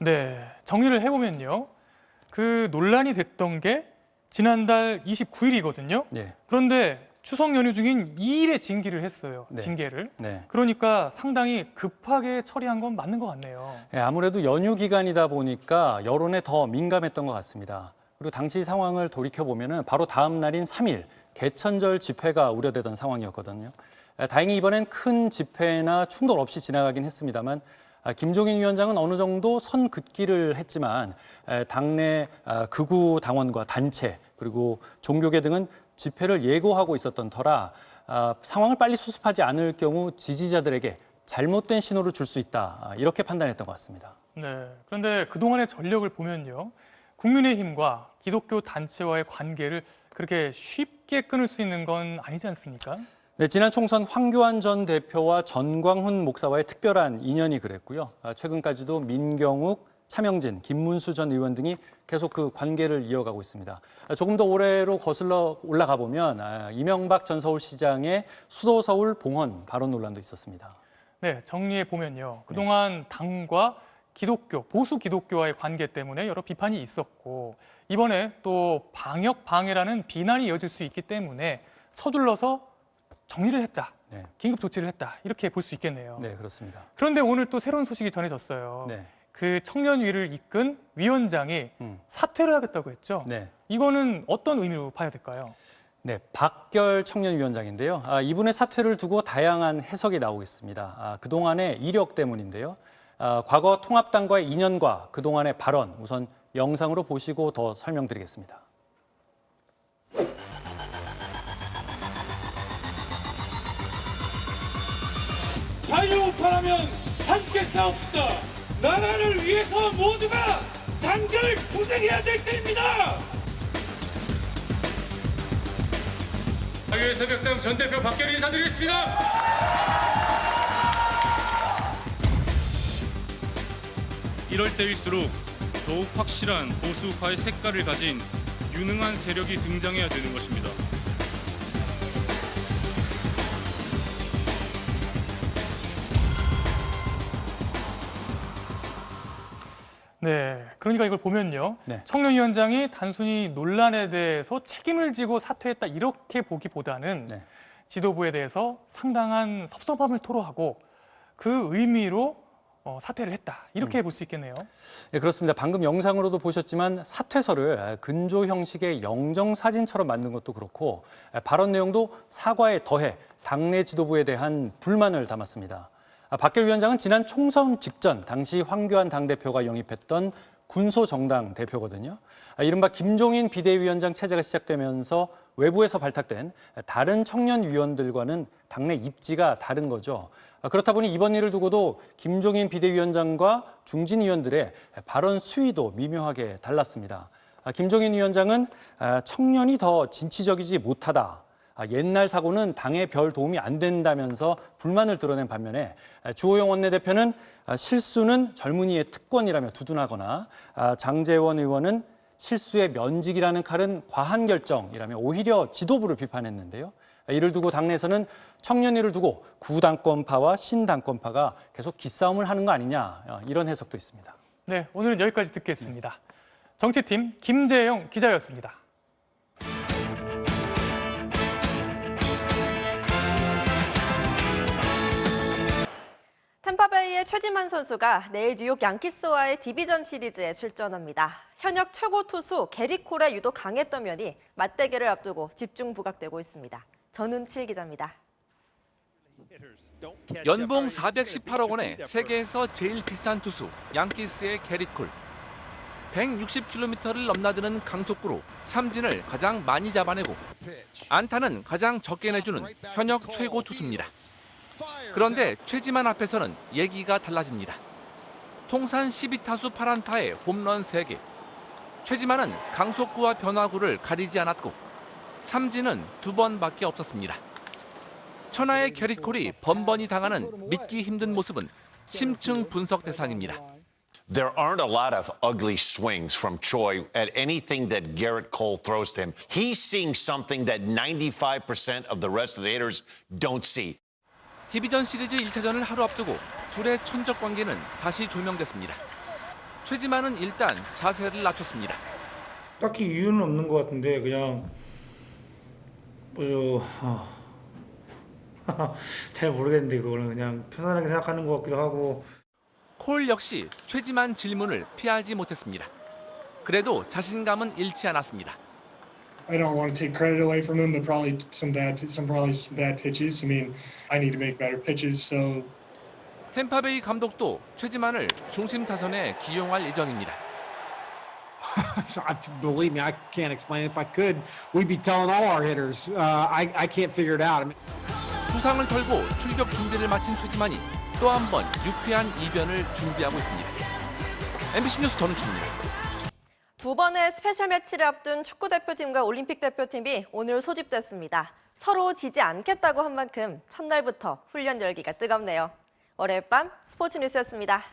네, 정리를 해보면요. 그 논란이 됐던 게 지난달 29일이거든요. 그런데 추석 연휴 중인 2일에 징계를 했어요. 징계를. 그러니까 상당히 급하게 처리한 건 맞는 것 같네요. 아무래도 연휴 기간이다 보니까 여론에 더 민감했던 것 같습니다. 그리고 당시 상황을 돌이켜보면 바로 다음 날인 3일 개천절 집회가 우려되던 상황이었거든요. 다행히 이번엔 큰 집회나 충돌 없이 지나가긴 했습니다만 김종인 위원장은 어느 정도 선 긋기를 했지만 당내 극우 당원과 단체 그리고 종교계 등은 집회를 예고하고 있었던 터라 상황을 빨리 수습하지 않을 경우 지지자들에게 잘못된 신호를 줄 수 있다 이렇게 판단했던 것 같습니다. 네, 그런데 그동안의 전력을 보면요. 국민의힘과 기독교 단체와의 관계를 그렇게 쉽게 끊을 수 있는 건 아니지 않습니까? 네, 지난 총선 황교안 전 대표와 전광훈 목사와의 특별한 인연이 그랬고요. 최근까지도 민경욱, 차명진, 김문수 전 의원 등이 계속 그 관계를 이어가고 있습니다. 조금 더 올해로 거슬러 올라가 보면 이명박 전 서울시장의 수도 서울 봉헌 발언 논란도 있었습니다. 네, 정리해 보면요. 그동안 당과 기독교, 보수 기독교와의 관계 때문에 여러 비판이 있었고 이번에 또 방역 방해라는 비난이 이어질 수 있기 때문에 서둘러서 정리를 했다. 네. 긴급 조치를 했다. 이렇게 볼 수 있겠네요. 네, 그렇습니다. 그런데 오늘 또 새로운 소식이 전해졌어요. 네. 그 청년위를 이끈 위원장이 사퇴를 하겠다고 했죠. 네. 이거는 어떤 의미로 봐야 될까요? 네, 박결 청년위원장인데요. 이분의 사퇴를 두고 다양한 해석이 나오고 있습니다. 그동안의 이력 때문인데요. 과거 통합당과의 인연과 그동안의 발언, 우선 영상으로 보시고 더 설명드리겠습니다. 자유우파라면 함께 싸웁시다. 나라를 위해서 모두가 단결 투쟁해야 될 때입니다. 자유의새벽당 전 대표 박결 인사드리겠습니다. 이럴 때일수록 더욱 확실한 보수파의 색깔을 가진 유능한 세력이 등장해야 되는 것입니다. 네, 그러니까 이걸 보면요. 네. 청년위원장이 단순히 논란에 대해서 책임을 지고 사퇴했다 이렇게 보기보다는 지도부에 대해서 상당한 섭섭함을 토로하고 그 의미로 사퇴를 했다 이렇게 볼 수 있겠네요. 네, 그렇습니다. 방금 영상으로도 보셨지만 사퇴서를 근조 형식의 영정사진처럼 만든 것도 그렇고 발언 내용도 사과에 더해 당내 지도부에 대한 불만을 담았습니다. 박결 위원장은 지난 총선 직전 당시 황교안 당대표가 영입했던 군소정당 대표거든요. 이른바 김종인 비대위원장 체제가 시작되면서 외부에서 발탁된 다른 청년 위원들과는 당내 입지가 다른 거죠. 그렇다 보니 이번 일을 두고도 김종인 비대위원장과 중진 위원들의 발언 수위도 미묘하게 달랐습니다. 김종인 위원장은 청년이 더 진취적이지 못하다. 옛날 사고는 당에 별 도움이 안 된다면서 불만을 드러낸 반면에 주호영 원내대표는 실수는 젊은이의 특권이라며 두둔하거나 장제원 의원은 실수의 면직이라는 칼은 과한 결정이라며 오히려 지도부를 비판했는데요. 이를 두고 당내에서는 청년위를 두고 구당권파와 신당권파가 계속 기싸움을 하는 거 아니냐 이런 해석도 있습니다. 네, 오늘은 여기까지 듣겠습니다. 정치팀 김재영 기자였습니다. 템파베이의 최지만 선수가 내일 뉴욕 양키스와의 디비전 시리즈에 출전합니다. 현역 최고 투수 게리 콜의 유독 강했던 면이 맞대결을 앞두고 집중 부각되고 있습니다. 전운칠 기자입니다. 연봉 418억 원의 세계에서 제일 비싼 투수 양키스의 게리 콜. 160km를 넘나드는 강속구로 삼진을 가장 많이 잡아내고 안타는 가장 적게 내주는 현역 최고 투수입니다. 그런데 최지만 앞에서는 얘기가 달라집니다. 통산 12타수 8안타에 홈런 3개. 최지만은 강속구와 변화구를 가리지 않았고 삼진은 2번밖에 없었습니다. 천하의 게리 콜이 번번이 당하는 믿기 힘든 모습은 심층 분석 대상입니다. There aren't a lot of ugly swings from Choi at anything that Garrett Cole throws to him. He's seeing something that 95% of the rest of the hitters don't see. 디비전 시리즈 1차전을 하루 앞두고 둘의 천적 관계는 다시 조명됐습니다. 최지만은 일단 자세를 낮췄습니다. 딱히 이유는 없는 것 같은데 그냥 잘 모르겠는데 그거는 그냥 편안하게 생각하는 것 같기도 하고. 콜 역시 최지만 질문을 피하지 못했습니다. 그래도 자신감은 잃지 않았습니다. I don't want to take credit away from him, but probably some bad pitches. I mean, I need to make better pitches. So. 템파베이 감독도 최지만을 중심 타선에 기용할 예정입니다. Believe me, I can't explain it. If I could, we'd be telling all our hitters. I can't figure it out. 부상을 털고 출격 준비를 마친 최지만이 또 한 번 유쾌한 이변을 준비하고 있습니다. MBC 뉴스 전우치입니다. 두 번의 스페셜 매치를 앞둔 축구 대표팀과 올림픽 대표팀이 오늘 소집됐습니다. 서로 지지 않겠다고 한 만큼 첫날부터 훈련 열기가 뜨겁네요. 월요일 밤 스포츠 뉴스였습니다.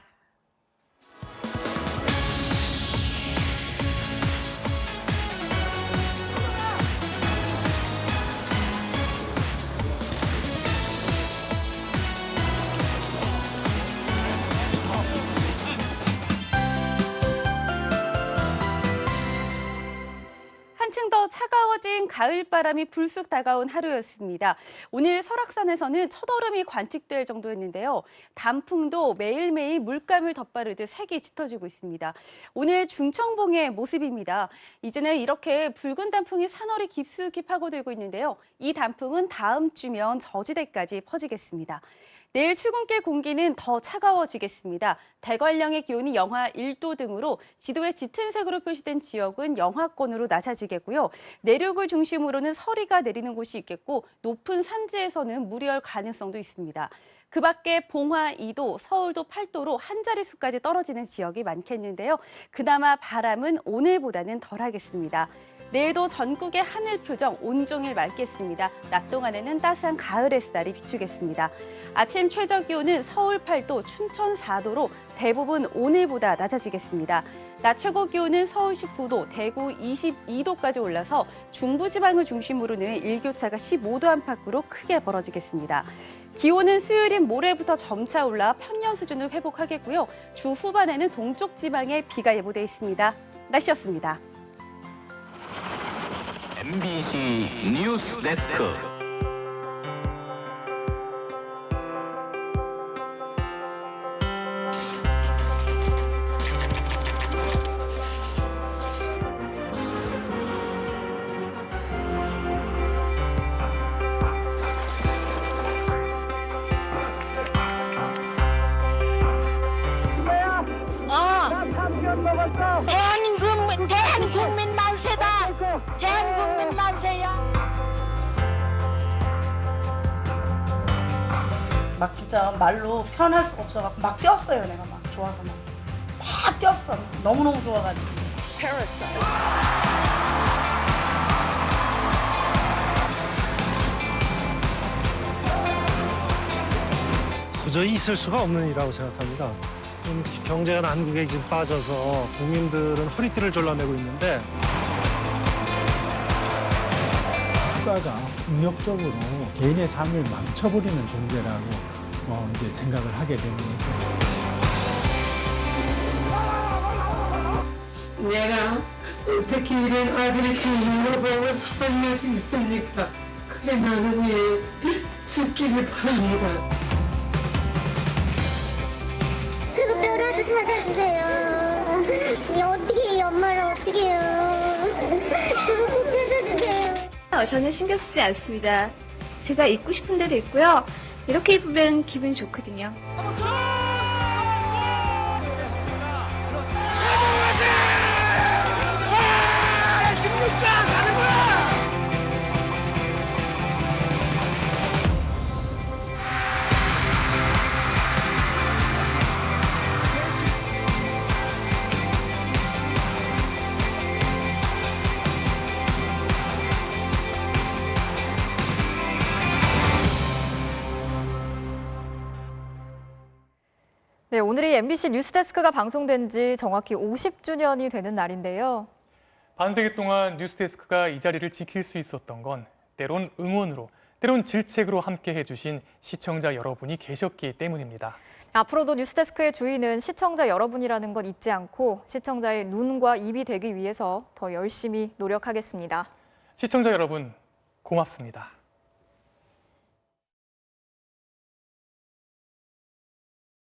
차가운 가을바람이 불쑥 다가온 하루였습니다. 오늘 설악산에서는 첫얼음이 관측될 정도였는데요. 단풍도 매일매일 물감을 덧바르듯 색이 짙어지고 있습니다. 오늘 중청봉의 모습입니다. 이제는 이렇게 붉은 단풍이 산허리 깊숙이 파고들고 있는데요. 이 단풍은 다음 주면 저지대까지 퍼지겠습니다. 내일 출근길 공기는 더 차가워지겠습니다. 대관령의 기온이 영하 1도 등으로 지도에 짙은 색으로 표시된 지역은 영하권으로 낮아지겠고요. 내륙을 중심으로는 서리가 내리는 곳이 있겠고 높은 산지에서는 무리할 가능성도 있습니다. 그 밖에 봉화 2도, 서울도 8도로 한 자릿수까지 떨어지는 지역이 많겠는데요. 그나마 바람은 오늘보다는 덜하겠습니다. 내일도 전국의 하늘 표정 온종일 맑겠습니다. 낮 동안에는 따스한 가을 햇살이 비추겠습니다. 아침 최저 기온은 서울 8도, 춘천 4도로 대부분 오늘보다 낮아지겠습니다. 낮 최고 기온은 서울 19도, 대구 22도까지 올라서 중부지방을 중심으로는 일교차가 15도 안팎으로 크게 벌어지겠습니다. 기온은 수요일인 모레부터 점차 올라 평년 수준을 회복하겠고요. 주 후반에는 동쪽 지방에 비가 예보돼 있습니다. 날씨였습니다. MBC 뉴스데스크. 대한국민 만세다. 대한국민 만세야. 막 진짜 말로 표현할 수가 없어갖고 막 뛰었어요. 내가 막 좋아서 막 뛰었어. 너무너무 좋아가지고. 도저히 있을 수가 없는 일이라고 생각합니다. 경제가 난국에 지금 빠져서 국민들은 허리띠를 졸라매고 있는데 국가가 폭력적으로 개인의 삶을 망쳐버리는 존재라고 이제 생각을 하게 되는 거죠. 내가 어떻게 이런 아들이 죽는 걸 보고 살아날 수 있습니까? 그래 나는 죽기를 바랍니다. 그거라도 찾아주세요. 어떻게 이 엄마를 어떻게 해요? 그거 꼭 찾아주세요. 전혀 신경 쓰지 않습니다. 제가 입고 싶은 데도 있고요. 이렇게 입으면 기분이 좋거든요. 네, 오늘이 MBC 뉴스데스크가 방송된 지 정확히 50주년이 되는 날인데요. 반세기 동안 뉴스데스크가 이 자리를 지킬 수 있었던 건 때론 응원으로, 때론 질책으로 함께해 주신 시청자 여러분이 계셨기 때문입니다. 앞으로도 뉴스데스크의 주인은 시청자 여러분이라는 건 잊지 않고 시청자의 눈과 입이 되기 위해서 더 열심히 노력하겠습니다. 시청자 여러분, 고맙습니다.